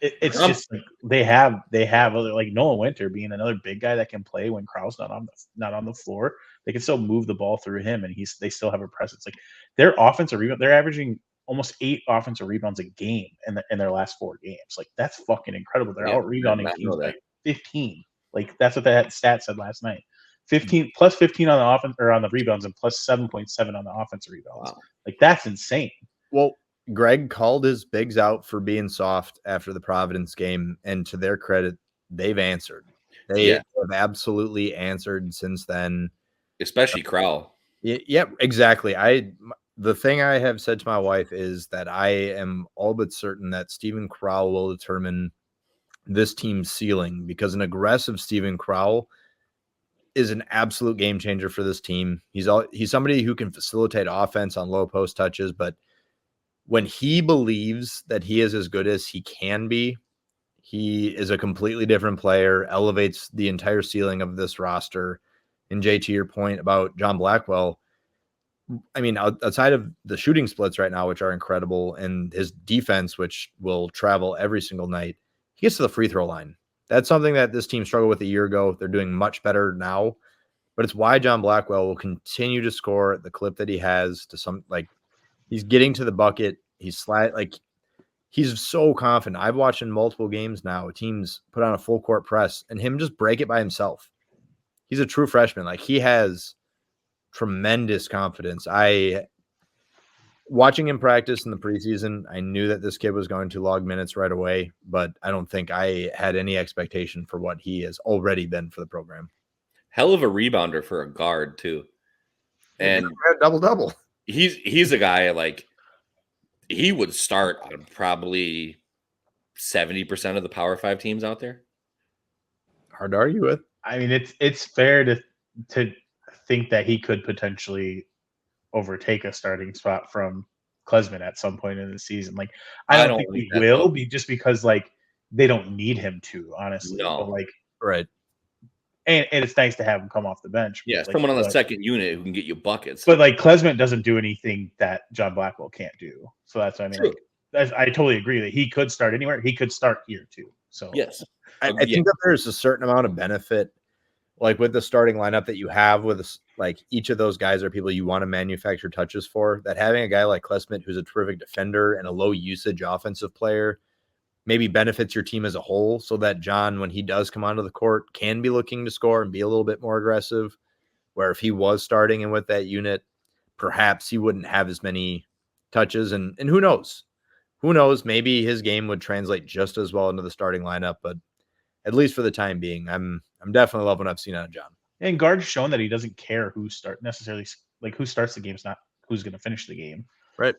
C: It's just like they have other, like Nolan Winter being another big guy that can play when Krau's not on the floor. They can still move the ball through him, and they still have a presence. Like their offensive rebound, they're averaging almost 8 offensive rebounds a game in their last 4 games. Like that's fucking incredible. They're out rebounding teams by 15. Like that's what that stat said last night. 15 plus 15 on the offense or on the rebounds, and plus 7.7 on the offensive rebounds. Wow. Like that's insane.
E: Well, Greg called his bigs out for being soft after the Providence game, and to their credit, they've answered. They have absolutely answered since then.
B: Especially Krau.
E: Yeah, exactly. The thing I have said to my wife is that I am all but certain that Steven Krau will determine this team's ceiling, because an aggressive Steven Krau is an absolute game changer for this team. He's somebody who can facilitate offense on low post touches, but when he believes that he is as good as he can be, he is a completely different player, elevates the entire ceiling of this roster. And Jay, to your point about John Blackwell, I mean, outside of the shooting splits right now, which are incredible, and his defense, which will travel every single night, he gets to the free throw line. That's something that this team struggled with a year ago. They're doing much better now, but it's why John Blackwell will continue to score at the clip that he has. He's getting to the bucket. He's so confident. I've watched in multiple games now, teams put on a full court press and him just break it by himself. He's a true freshman. Like he has tremendous confidence. Watching him practice in the preseason, I knew that this kid was going to log minutes right away, but I don't think I had any expectation for what he has already been for the program.
B: Hell of a rebounder for a guard too. And
E: double.
B: He's a guy like he would start on probably 70% of the Power 5 teams out there.
E: Hard to argue with.
C: I mean, it's fair to think that he could potentially overtake a starting spot from Klesmit at some point in the season. Like I don't think he will be, just because like they don't need him to, honestly.
B: No.
C: But, like
E: right.
C: And it's nice to have him come off the bench.
B: Yeah, someone on the second unit who can get you buckets.
C: But like Klesmit doesn't do anything that John Blackwell can't do. So that's what I mean. Like, I totally agree that he could start anywhere. He could start here too. So
B: yes,
E: I think that there's a certain amount of benefit, like with the starting lineup that you have with like each of those guys are people you want to manufacture touches for. That having a guy like Klesmit, who's a terrific defender and a low usage offensive player, maybe benefits your team as a whole, so that John, when he does come onto the court, can be looking to score and be a little bit more aggressive, where if he was starting and with that unit, perhaps he wouldn't have as many touches. And who knows? who knows? Maybe his game would translate just as well into the starting lineup, but at least for the time being, I'm definitely loving what I've seen out of John.
C: And Guard's shown that he doesn't care who starts the game. It's not who's going to finish the game.
E: Right.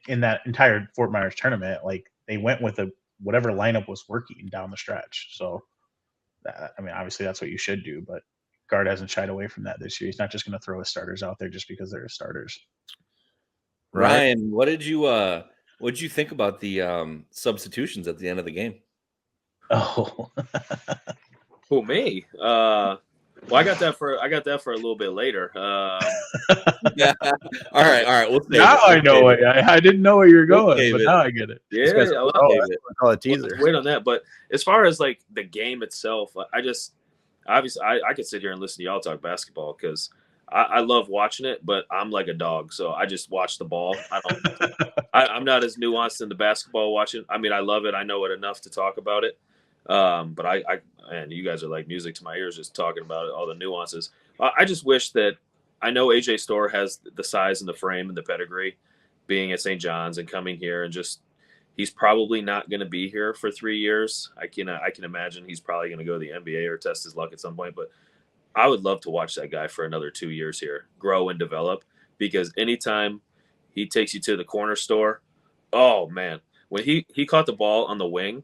C: In that entire Fort Myers tournament, like they went with whatever lineup was working down the stretch. So, obviously that's what you should do, but Guard hasn't shied away from that this year. He's not just going to throw his starters out there just because they're his starters.
B: Ryan, what did you think about the substitutions at the end of the game?
C: Oh,
F: Who, me? Well, I got that for a little bit later.
B: Yeah. All right. We'll
C: now I know it. I didn't know where you're going, but now I get it.
F: Yeah,
E: Call it teaser.
F: Wait on that. But as far as like the game itself, I could sit here and listen to y'all talk basketball because I love watching it, but I'm like a dog, so I just watch the ball. I'm not as nuanced in the basketball watching. I mean, I love it. I know it enough to talk about it. But and you guys are like music to my ears just talking about it, all the nuances. I just wish that I know AJ Storr has the size and the frame and the pedigree being at St. John's and coming here and just he's probably not going to be here for 3 years. I can imagine he's probably going to go to the NBA or test his luck at some point, but I would love to watch that guy for another 2 years here, grow and develop, because anytime he takes you to the corner store, oh man, when he caught the ball on the wing,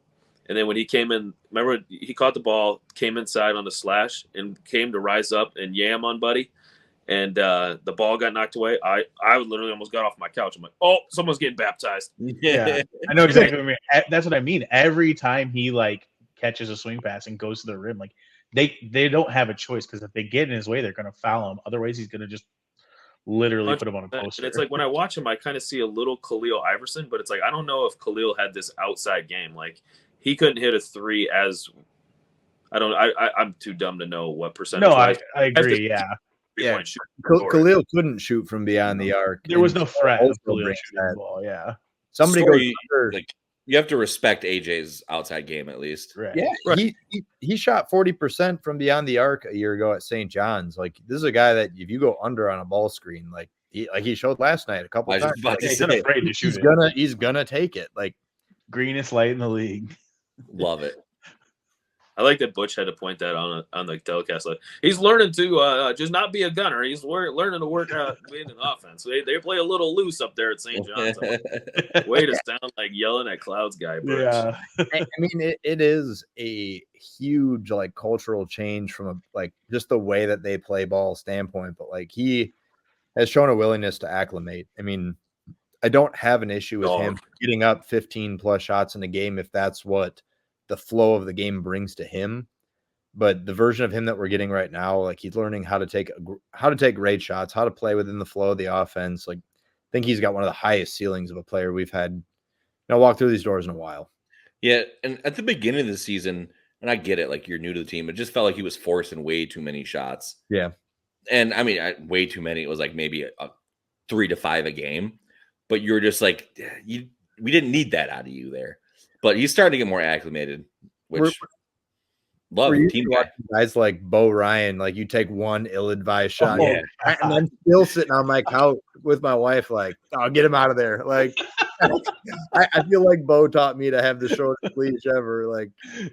F: and then when he came in, remember he caught the ball, came inside on the slash, and came to rise up and yam on Buddy, and the ball got knocked away. I literally almost got off my couch. I'm like, oh, someone's getting baptized.
C: Yeah, I know exactly what I mean. That's what I mean. Every time he like catches a swing pass and goes to the rim, like they don't have a choice because if they get in his way, they're going to foul him. Otherwise, he's going to just literally put him on a poster.
F: And it's like when I watch him, I kind of see a little Khalil Iverson, but it's like I don't know if Khalil had this outside game. Like he couldn't hit a three as I'm too dumb to know what percentage.
C: No, I agree. Yeah.
E: Khalil couldn't shoot from beyond the arc.
C: There was no threat of Khalil shooting the ball. Yeah.
E: Somebody
B: Story,
E: goes
B: like you have to respect AJ's outside game at least.
C: Right.
E: Yeah,
F: Right.
E: He shot 40% from beyond the arc a year ago at St. John's. Like this is a guy that if you go under on a ball screen, like he showed last night a couple
B: I was
E: times.
B: about to
C: He's
B: say,
C: not afraid to shoot
E: He's gonna take it. Like
C: greenest light in the league.
B: love it.
F: I like that Butch had to point that on the telecast. Like he's learning to just not be a gunner. He's learning to work out in an offense. They play a little loose up there at St. John's. Way to sound like yelling at Clouds guy, Butch.
C: Yeah.
E: I mean, it is a huge like cultural change from just the way that they play ball standpoint. But like he has shown a willingness to acclimate. I mean, I don't have an issue with him getting up 15 plus shots in a game if that's what the flow of the game brings to him. But the version of him that we're getting right now, like he's learning how to take great shots, how to play within the flow of the offense. Like I think he's got one of the highest ceilings of a player we've had walk through these doors in a while.
B: Yeah, and at the beginning of the season, and I get it, like you're new to the team, it just felt like he was forcing way too many shots.
E: Yeah.
B: And I mean, way too many. It was like maybe a 3 to 5 a game, but you're just like, we didn't need that out of you there. But he's starting to get more acclimated, which love team
E: guys like Bo Ryan. Like you take one ill-advised shot,
B: yeah.
E: and I'm still sitting on my couch with my wife, like, "Oh, get him out of there!" Like, I feel like Bo taught me to have the shortest leash ever. Like,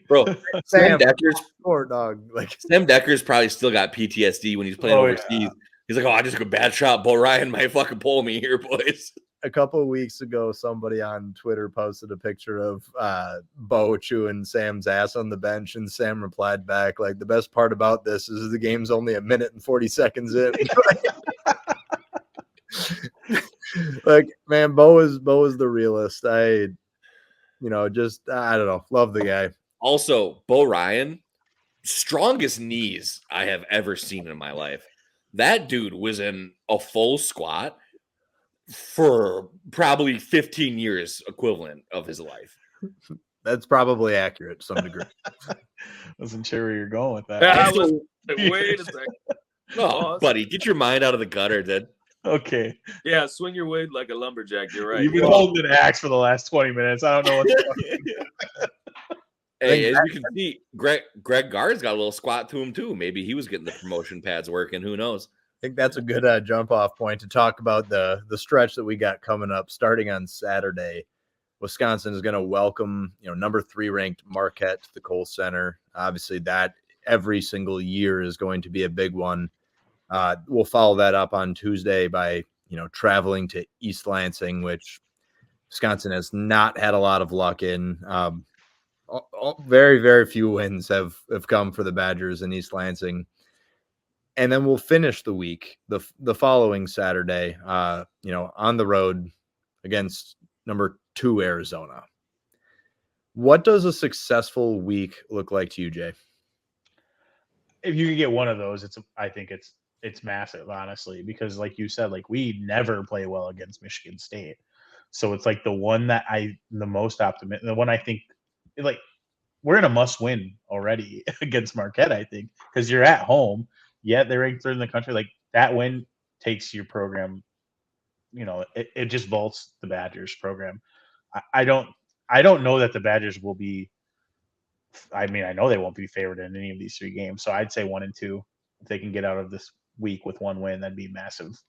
B: bro, Sam Decker's
E: poor dog. Like
B: Sam Decker's probably still got PTSD when he's playing overseas. Yeah. He's like, "Oh, I just took a bad shot. Bo Ryan might fucking pull me here, boys."
E: A couple of weeks ago, somebody on Twitter posted a picture of Bo chewing Sam's ass on the bench, and Sam replied back, like, the best part about this is the game's only 1 minute and 40 seconds in. Like, man, Bo is the realist. I don't know. Love the guy.
B: Also, Bo Ryan, strongest knees I have ever seen in my life. That dude was in a full squat for probably 15 years equivalent of his life.
E: That's probably accurate to some degree.
C: Wasn't sure where you're going with that.
F: Wait a second.
B: No, buddy, get your mind out of the gutter, then.
C: Okay.
F: Yeah, swing your weight like a lumberjack. You're right.
C: You've been holding an axe for the last 20 minutes. I don't know what's going on.
B: Hey, as you can see, Greg Gard's got a little squat to him too. Maybe he was getting the promotion pads working. Who knows?
E: I think that's a good jump off point to talk about the stretch that we got coming up starting on Saturday Wisconsin is going to welcome, number 3 ranked Marquette to the Kohl Center. Obviously, that every single year is going to be a big one. We'll follow that up on Tuesday by, traveling to East Lansing, which Wisconsin has not had a lot of luck in. Very, very few wins have come for the Badgers in East Lansing. And then we'll finish the week the following Saturday, on the road against number 2 Arizona. What does a successful week look like to you, Jay?
C: If you can get one of those, I think it's massive, honestly, because like you said, like we never play well against Michigan State. So it's like the one that the most optimistic, the one I think, like, we're in a must win already against Marquette, I think, because you're at home. Yeah, they're ranked 3rd in the country. Like that win takes your program, it just vaults the Badgers program. I don't know that the Badgers will be. I mean, I know they won't be favored in any of these 3 games. So I'd say 1 and 2. If they can get out of this week with 1 win, that'd be massive.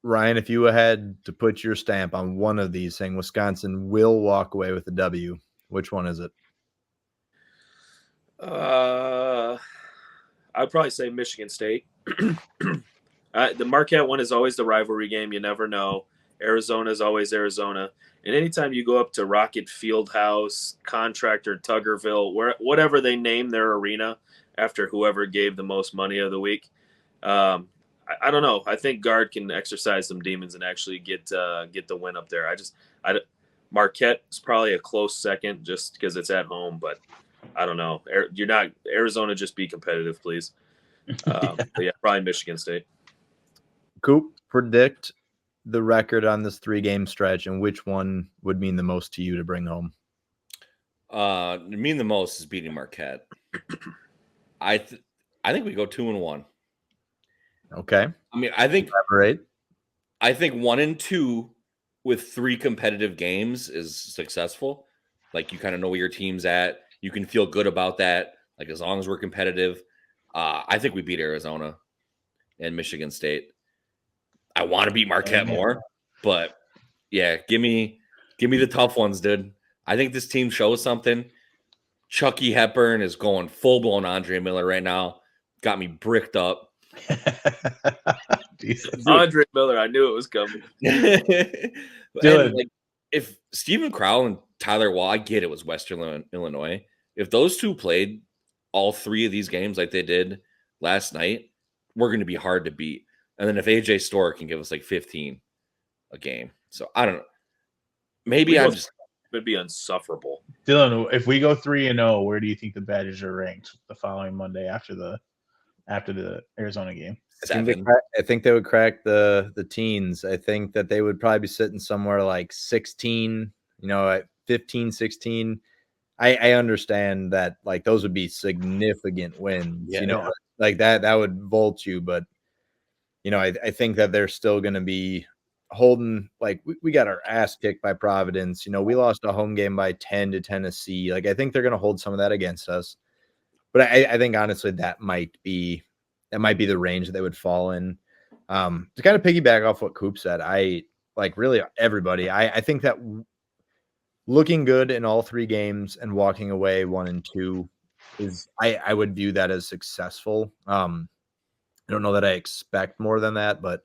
E: Ryan, if you had to put your stamp on one of these, saying Wisconsin will walk away with the W, which one is it?
F: I'd probably say Michigan State. The Marquette one is always the rivalry game. You never know. Arizona is always Arizona. And anytime you go up to Rocket Fieldhouse, Contractor, Tuggerville, whatever they name their arena after whoever gave the most money of the week, I don't know. I think Guard can exercise some demons and actually get the win up there. Marquette is probably a close second just because it's at home, but I don't know. Arizona, just be competitive, please. But yeah, probably Michigan State.
E: Coop, predict the record on this 3-game stretch and which one would mean the most to you to bring home.
B: Mean the most is beating Marquette. I think we go 2-1.
E: Okay.
B: I mean, I think
E: Elaborate.
B: I think 1 and 2 with 3 competitive games is successful. Like you kind of know where your team's at. You can feel good about that. Like as long as we're competitive, I think we beat Arizona and Michigan State. I want to beat Marquette more, but yeah, give me the tough ones, dude. I think this team shows something. Chucky Hepburn is going full blown Andre Miller right now. Got me bricked up.
F: Andre Miller, I knew it was coming.
B: And, like, if Stephen Crowell and Tyler Waugh, I get it was Western Illinois. If those two played all 3 of these games like they did last night, we're going to be hard to beat. And then if AJ Storr can give us like 15 a game. So I don't know. Maybe I'm just
F: would be insufferable.
C: Dylan, if we go 3-0, where do you think the Badgers are ranked the following Monday after the Arizona game?
E: I think they would crack the teens. I think that they would probably be sitting somewhere like 16, at 15, 16. I understand that, like, those would be significant wins,
B: Yeah.
E: like that would vault you. But, I think that they're still going to be holding, like, we got our ass kicked by Providence. We lost a home game by 10 to Tennessee. Like, I think they're going to hold some of that against us. But I think, honestly, that might be the range that they would fall in. To kind of piggyback off what Coop said, really everybody, I think that looking good in all 3 games and walking away 1 and 2 is, I would view that as successful. I don't know that I expect more than that, but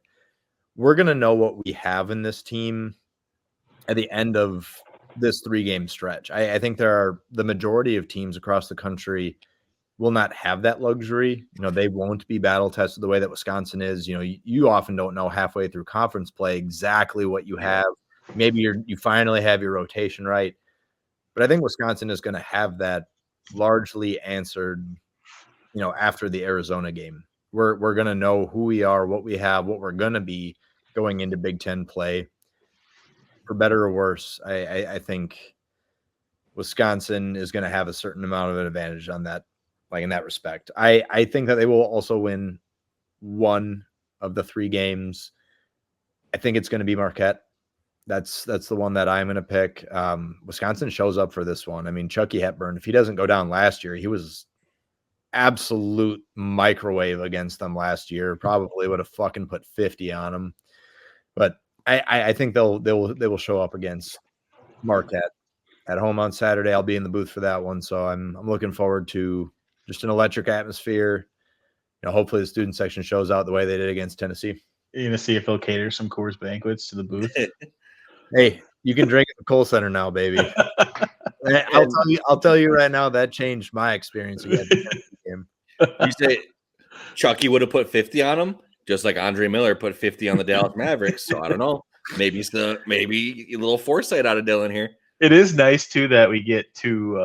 E: we're going to know what we have in this team at the end of this 3-game stretch. I think the majority of teams across the country will not have that luxury. They won't be battle tested the way that Wisconsin is. You often don't know halfway through conference play exactly what you have. Maybe you finally have your rotation right. But I think Wisconsin is going to have that largely answered, after the Arizona game. We're going to know who we are, what we have, what we're going to be going into Big Ten play. For better or worse, I think Wisconsin is going to have a certain amount of an advantage on that, like, in that respect. I think that they will also win 1 of the 3 games. I think it's going to be Marquette. That's the one that I'm going to pick. Wisconsin shows up for this one. I mean, Chucky Hepburn, if he doesn't go down last year, he was absolute microwave against them last year. Probably would have fucking put 50 on him. But I think they will show up against Marquette at home on Saturday. I'll be in the booth for that one, so I'm looking forward to just an electric atmosphere. Hopefully the student section shows out the way they did against Tennessee.
C: You're gonna see if they'll cater some Coors Banquets to the booth.
E: Hey, you can drink at the Kohl Center now, baby. I'll tell you right now that changed my experience again.
B: You say Chucky would have put 50 on him, just like Andre Miller put 50 on the Dallas Mavericks. So I don't know. Maybe a little foresight out of Dylan here.
C: It is nice too that we get two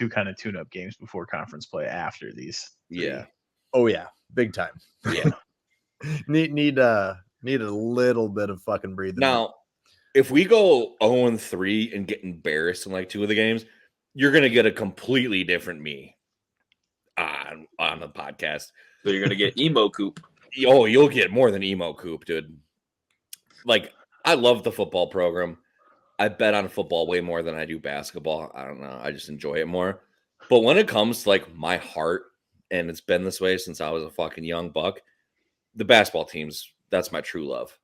C: kind of tune-up games before conference play after these.
B: Yeah.
E: Oh yeah, big time.
B: Yeah.
E: need a little bit of fucking breathing.
B: Now, if we go 0-3 and get embarrassed in like 2 of the games, you're gonna get a completely different me on the podcast.
F: So you're gonna get emo coop.
B: Oh, you'll get more than emo coop, dude. Like, I love the football program. I bet on football way more than I do basketball. I don't know. I just enjoy it more. But when it comes to like my heart, and it's been this way since I was a fucking young buck, the basketball teams, that's my true love.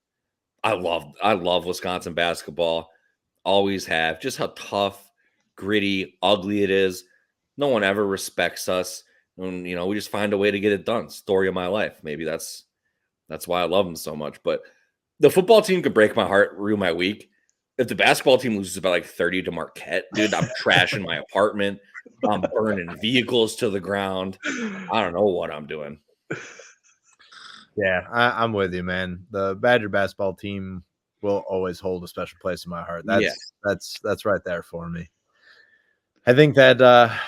B: I love Wisconsin basketball. Always have. Just how tough, gritty, ugly it is. No one ever respects us. And, we just find a way to get it done. Story of my life. Maybe that's why I love them so much. But the football team could break my heart, ruin my week. If the basketball team loses by like 30 to Marquette, dude, I'm trashing my apartment. I'm burning vehicles to the ground. I don't know what I'm doing.
E: Yeah, I'm with you, man. The Badger basketball team will always hold a special place in my heart. That's right there for me. I think that,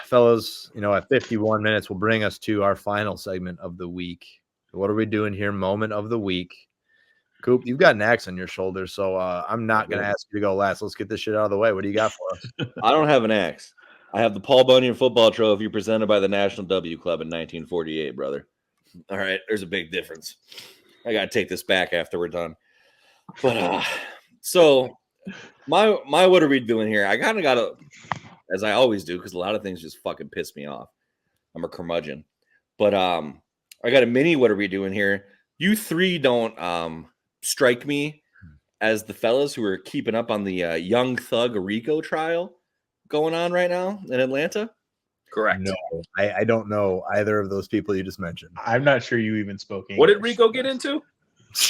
E: fellows, at 51 minutes will bring us to our final segment of the week. What are we doing here? Moment of the week. Coop, you've got an axe on your shoulder, so I'm not going to ask you to go last. Let's get this shit out of the way. What do you got for us?
B: I don't have an axe. I have the Paul Bunyan Football Trophy presented by the National W Club in 1948, brother. All right, there's a big difference. I got to take this back after we're done. But so my what are we doing here? I kind of got to, as I always do, because a lot of things just fucking piss me off. I'm a curmudgeon. But I got a mini what are we doing here? You three don't strike me as the fellas who are keeping up on the Young Thug RICO trial going on right now in Atlanta.
F: Correct.
E: No, I don't know either of those people you just mentioned.
C: I'm not sure you even spoke English.
F: What did Rico get into?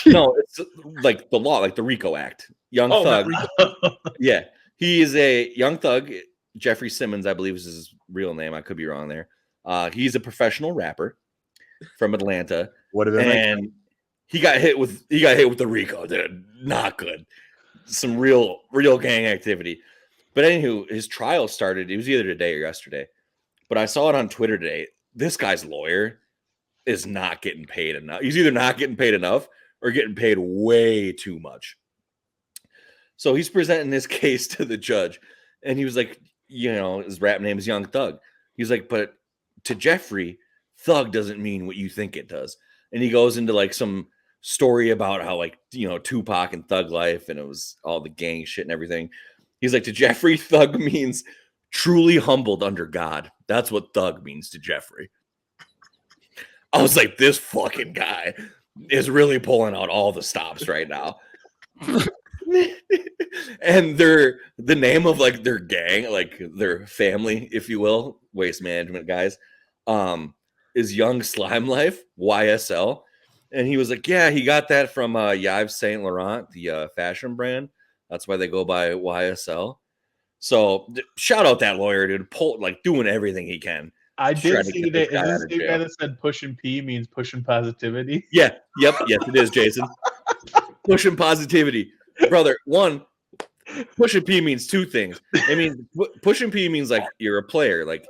B: No, it's like the law, like the RICO Act. Young Thug. Yeah. He is a Young Thug. Jeffrey Simmons, I believe, is his real name. I could be wrong there. He's a professional rapper from Atlanta. And he got hit with the RICO, dude. Not good. Some real gang activity. But anywho, his trial started. It was either today or yesterday. But I saw it on Twitter today. This guy's lawyer is not getting paid enough. He's either not getting paid enough or getting paid way too much. So he's presenting this case to the judge. And he was like, his rap name is Young Thug. He's like, but to Jeffrey, Thug doesn't mean what you think it does. And he goes into like some story about how like, Tupac and Thug Life, and it was all the gang shit and everything. He's like, to Jeffrey, Thug means truly humbled under God. That's what Thug means to Jeffrey. I was like, this fucking guy is really pulling out all the stops right now. And the name of like their gang, like their family, if you will, waste management guys, is Young Slime Life, YSL. And he was like, yeah, he got that from Yves Saint Laurent, the fashion brand. That's why they go by YSL. So shout out that lawyer, dude. Doing everything he can.
C: I did see that. Is this the guy that said pushing P means pushing positivity?
B: Yeah. Yep. Yes, it is, Jason. Pushing positivity. Brother, one, pushing P means two things. I mean, pushing P means like you're a player. Like,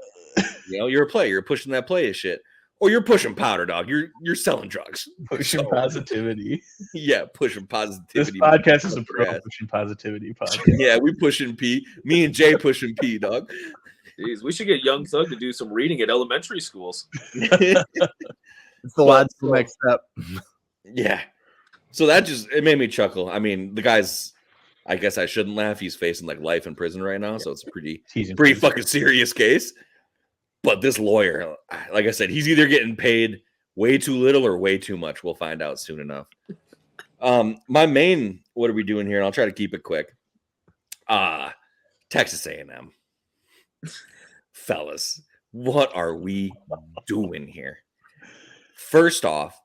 B: you're a player. You're pushing that play shit. Or you're pushing powder, dog. You're selling drugs.
C: Pushing positivity.
B: Yeah, pushing positivity.
C: This podcast is a pro pushing positivity podcast.
B: Yeah, we pushing P. Me and Jay pushing P, dog.
F: Jeez, we should get Young Thug to do some reading at elementary schools.
E: It's the logical next step.
B: Yeah. So it made me chuckle. I mean, the guy's, I guess I shouldn't laugh. He's facing like life in prison right now. So it's a pretty fucking serious case. But this lawyer, like I said, he's either getting paid way too little or way too much. We'll find out soon enough. My main, what are we doing here? And I'll try to keep it quick. Texas A&M. Fellas, what are we doing here? First off,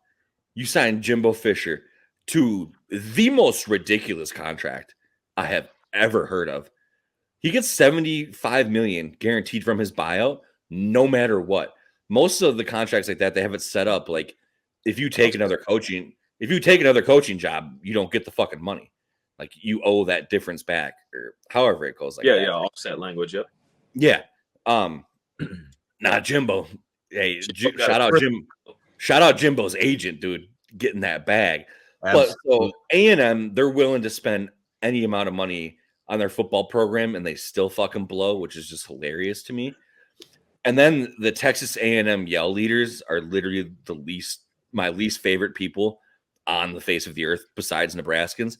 B: you signed Jimbo Fisher to the most ridiculous contract I have ever heard of. He gets $75 million guaranteed from his buyout, no matter what. Most of the contracts like that, they have it set up like if you take another coaching job, you don't get the fucking money. Like you owe that difference back, or however it goes. Like that.
F: Yeah, offset language. Yep.
B: Yeah. Not Jimbo. Hey, shout out Jimbo's agent, dude, getting that bag. Absolutely. But so A&M, they're willing to spend any amount of money on their football program, and they still fucking blow, which is just hilarious to me. And then the Texas A&M yell leaders are literally my least favorite people on the face of the earth, besides Nebraskans.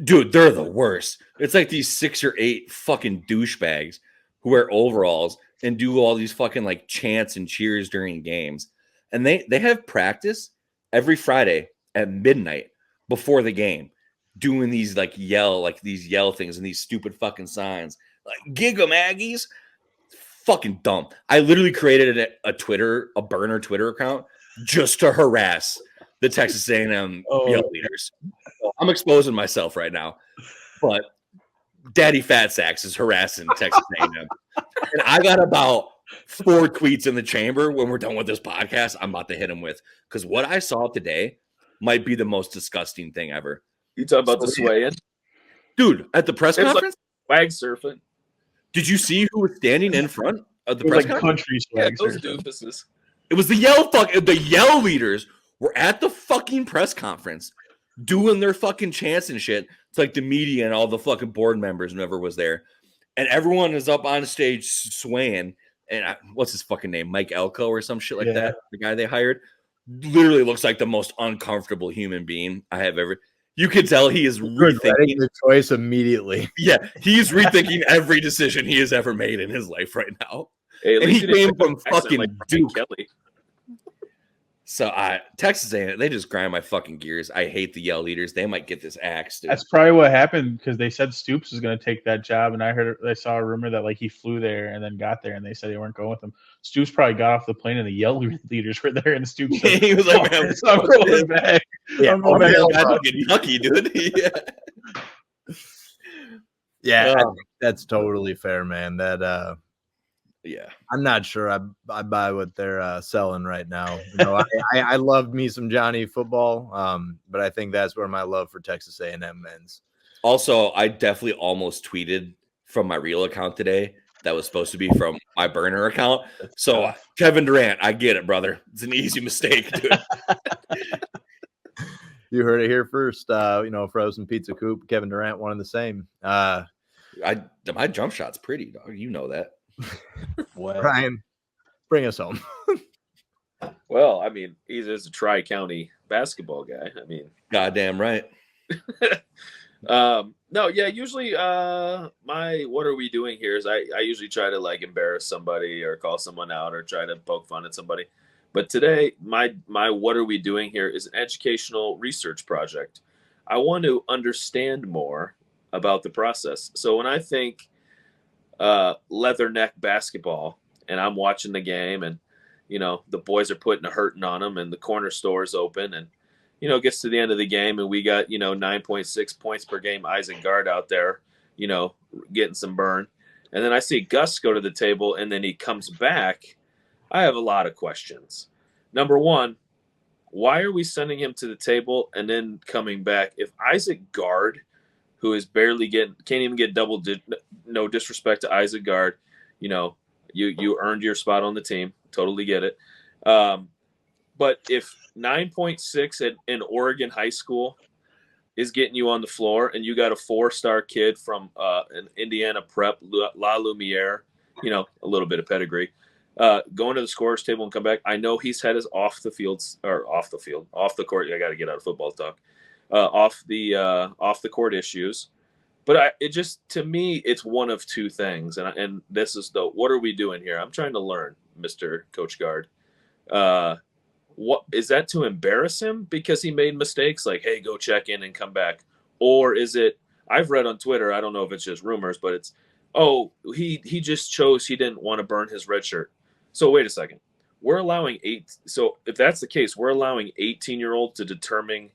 B: Dude, they're the worst. It's like these 6 or 8 fucking douchebags who wear overalls and do all these fucking like chants and cheers during games. And they have practice every Friday at midnight before the game, doing these yell things and these stupid fucking signs like "Gig 'em Aggies." Fucking dumb. I literally created a burner Twitter account just to harass the Texas A&M yell leaders. So I'm exposing myself right now, but Daddy Fat Sacks is harassing Texas A&M, and I got about 4 tweets in the chamber. When we're done with this podcast, I'm about to hit him with, because what I saw today might be the most disgusting thing ever.
F: You talking about the swaying?
B: Dude, at the press conference?
F: Like wag surfing.
B: Did you see who was standing in front of the press conference?
C: Country swag
F: those doofuses.
B: It was the yell leaders were at the fucking press conference doing their fucking chants and shit. It's like the media and all the fucking board members, whoever was there. And everyone is up on stage swaying. And what's his fucking name? Mike Elko or some shit like that. The guy they hired literally looks like the most uncomfortable human being I have ever. You can tell he is rethinking
E: the choice immediately.
B: Yeah, he's rethinking every decision he has ever made in his life right now.
F: Hey,
B: and he came from fucking
F: like
B: Duke.
F: Kelly.
B: So Texas A&M, they just grind my fucking gears. I hate the yell leaders. They might get this axe, dude.
C: That's probably what happened, because they said Stoops was going to take that job, and I saw a rumor that he flew there and then got there, and they said they weren't going with him. Stoops probably got off the plane, and the yell leaders were there, and Stoops said,
B: he was like, "Man,
C: I'm going back.
B: Yeah,
C: I'm going back."
B: Fucking Kentucky, dude.
E: Yeah, I think that's totally fair, man. That
B: yeah,
E: I'm not sure I buy what they're selling right now. You know, I loved me some Johnny football, but I think that's where my love for Texas A&M ends.
B: Also, I definitely almost tweeted from my real account today that was supposed to be from my burner account. So Kevin Durant, I get it, brother. It's an easy mistake, dude.
E: You heard it here first. Frozen Pizza Coop, Kevin Durant, one and the same.
B: My jump shot's pretty, dog. You know that.
E: Ryan, bring us home.
F: Well, I mean, he's a Tri-County basketball guy. I mean,
B: goddamn right.
F: No, yeah. Usually, my what are we doing here is I usually try to embarrass somebody or call someone out or try to poke fun at somebody. But today, my what are we doing here is an educational research project. I want to understand more about the process. So when I think leatherneck basketball and I'm watching the game and the boys are putting a hurting on them and the corner store is open and it gets to the end of the game and we got 9.6 points per game Isaac Guard out there getting some burn, and then I see Gus go to the table and then he comes back. I have a lot of questions. Number one, why are we sending him to the table and then coming back? If Isaac Guard, who is can't even get double, no disrespect to Isaac Guard, you earned your spot on the team. Totally get it. But if 9.6 in Oregon high school is getting you on the floor and you got a 4-star kid from an Indiana prep, La Lumiere, a little bit of pedigree, going to the scorer's table and come back. I know he's had his off the court. I got to get out of football talk. Off the court issues, but to me it's one of two things, and this is what are we doing here? I'm trying to learn, Mr. Coach Guard. What is that, to embarrass him because he made mistakes? Like, hey, go check in and come back, or is it I've read on Twitter, I don't know if it's just rumors, but it's, oh, he just chose he didn't want to burn his red shirt. So wait a second. We're allowing so if that's the case, we're allowing 18-year-olds to determine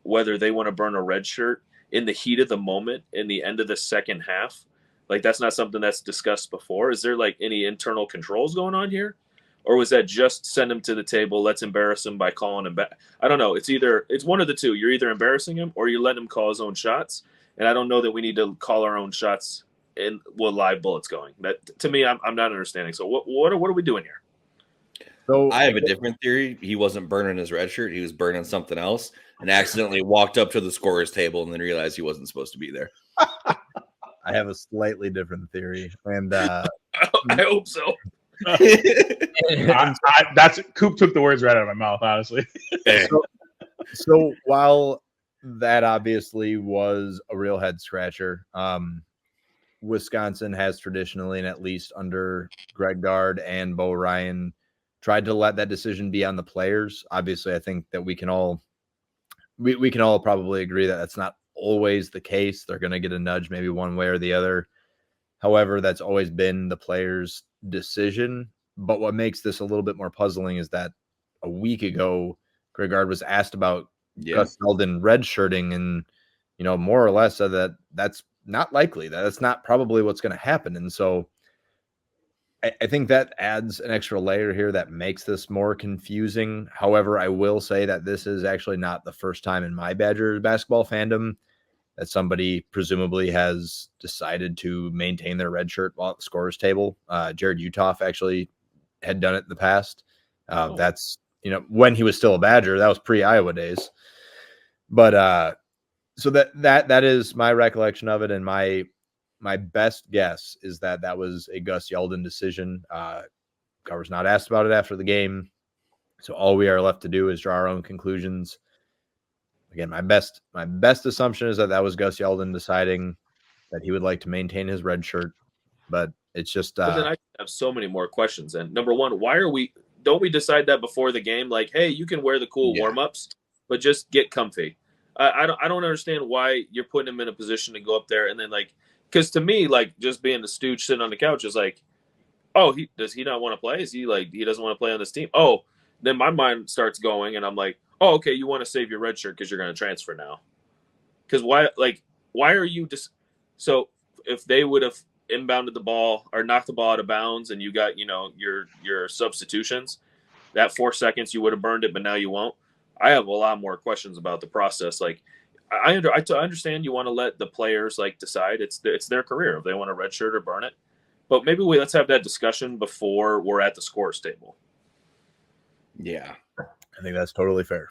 F: whether they want to burn a red shirt in the heat of the moment in the end of the second half. Like, that's not something that's discussed before. Is there like any internal controls going on here? Or was that just send him to the table, let's embarrass him by calling him back? I don't know. It's one of the two. You're either embarrassing him or you're letting him call his own shots. And I don't know that we need to call our own shots with live bullets going. That, to me, I'm not understanding. So what are we doing here?
B: So I have a different theory. He wasn't burning his red shirt. He was burning something else and accidentally walked up to the scorer's table and then realized he wasn't supposed to be there.
E: I have a slightly different theory. And
F: I hope so.
C: That's Coop took the words right out of my mouth, honestly.
E: So while that obviously was a real head scratcher, Wisconsin has traditionally, and at least under Greg Gard and Bo Ryan, tried to let that decision be on the players. Obviously, I think that we can all probably agree that that's not always the case. They're going to get a nudge maybe one way or the other. However, that's always been the players' decision. But what makes this a little bit more puzzling is that a week ago, Greg Gard was asked about Gus Selden redshirting, and more or less said that that's not likely. That's not probably what's going to happen. And so I think that adds an extra layer here that makes this more confusing. However, I will say that this is actually not the first time in my Badgers basketball fandom that somebody presumably has decided to maintain their red shirt while at the scorer's table. Jared Utoff actually had done it in the past. That's, when he was still a Badger, that was pre-Iowa days. But so that is my recollection of it, and my best guess is that was a Gus Yeldon decision. Gar was not asked about it after the game, so all we are left to do is draw our own conclusions. Again, my best assumption is that was Gus Yeldon deciding that he would like to maintain his red shirt, but it's just.
F: But then I have so many more questions. And number one, don't we decide that before the game? Like, hey, you can wear the cool warm-ups, but just get comfy. I don't understand why you're putting him in a position to go up there and then because to me, just being the stooge sitting on the couch is like, oh, does he not want to play? Is he he doesn't want to play on this team? Oh, then my mind starts going and I'm like, oh, okay, you want to save your red shirt because you're going to transfer now. Because why are you just so if they would have inbounded the ball or knocked the ball out of bounds and you got your substitutions, that 4 seconds you would have burned it, but now you won't. I have a lot more questions about the process. I understand you want to let the players decide. It's their career if they want a red shirt or burn it. But maybe let's have that discussion before we're at the scorer's table.
B: Yeah,
E: I think that's totally fair.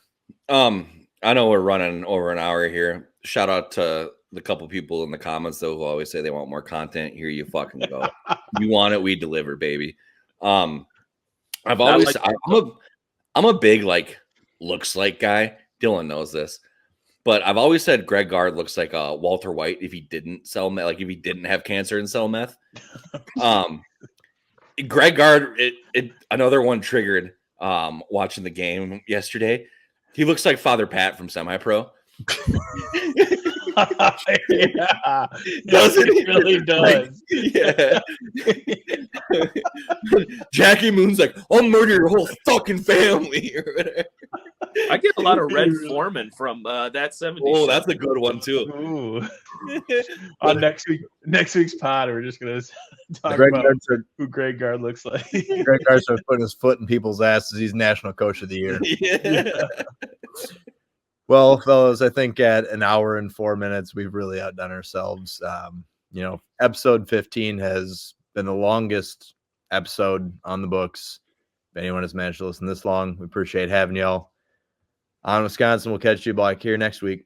B: I know we're running over an hour here. Shout out to the couple people in the comments that will always say they want more content. Here you fucking go. You want it, we deliver, baby. I'm a big looks like guy. Dylan knows this. But I've always said Greg Gard looks like Walter White if he didn't sell meth, if he didn't have cancer and sell meth. Greg Gard, another one triggered watching the game yesterday. He looks like Father Pat from Semi-Pro.
C: Yeah,
B: Doesn't
C: it really does.
B: Jackie Moon's like, I'll murder your whole fucking family.
F: I get a lot of Red Foreman from that 70s.
B: Oh, that's a good one too.
C: On next week's pod, we're just gonna talk about who Greg Gard looks like.
E: Greg Gard starts putting his foot in people's asses. He's National Coach of the Year.
B: Yeah.
E: Well, fellas, I think at an hour and 4 minutes, we've really outdone ourselves. Episode 15 has been the longest episode on the books. If anyone has managed to listen this long, we appreciate having y'all. On Wisconsin, we'll catch you back here next week.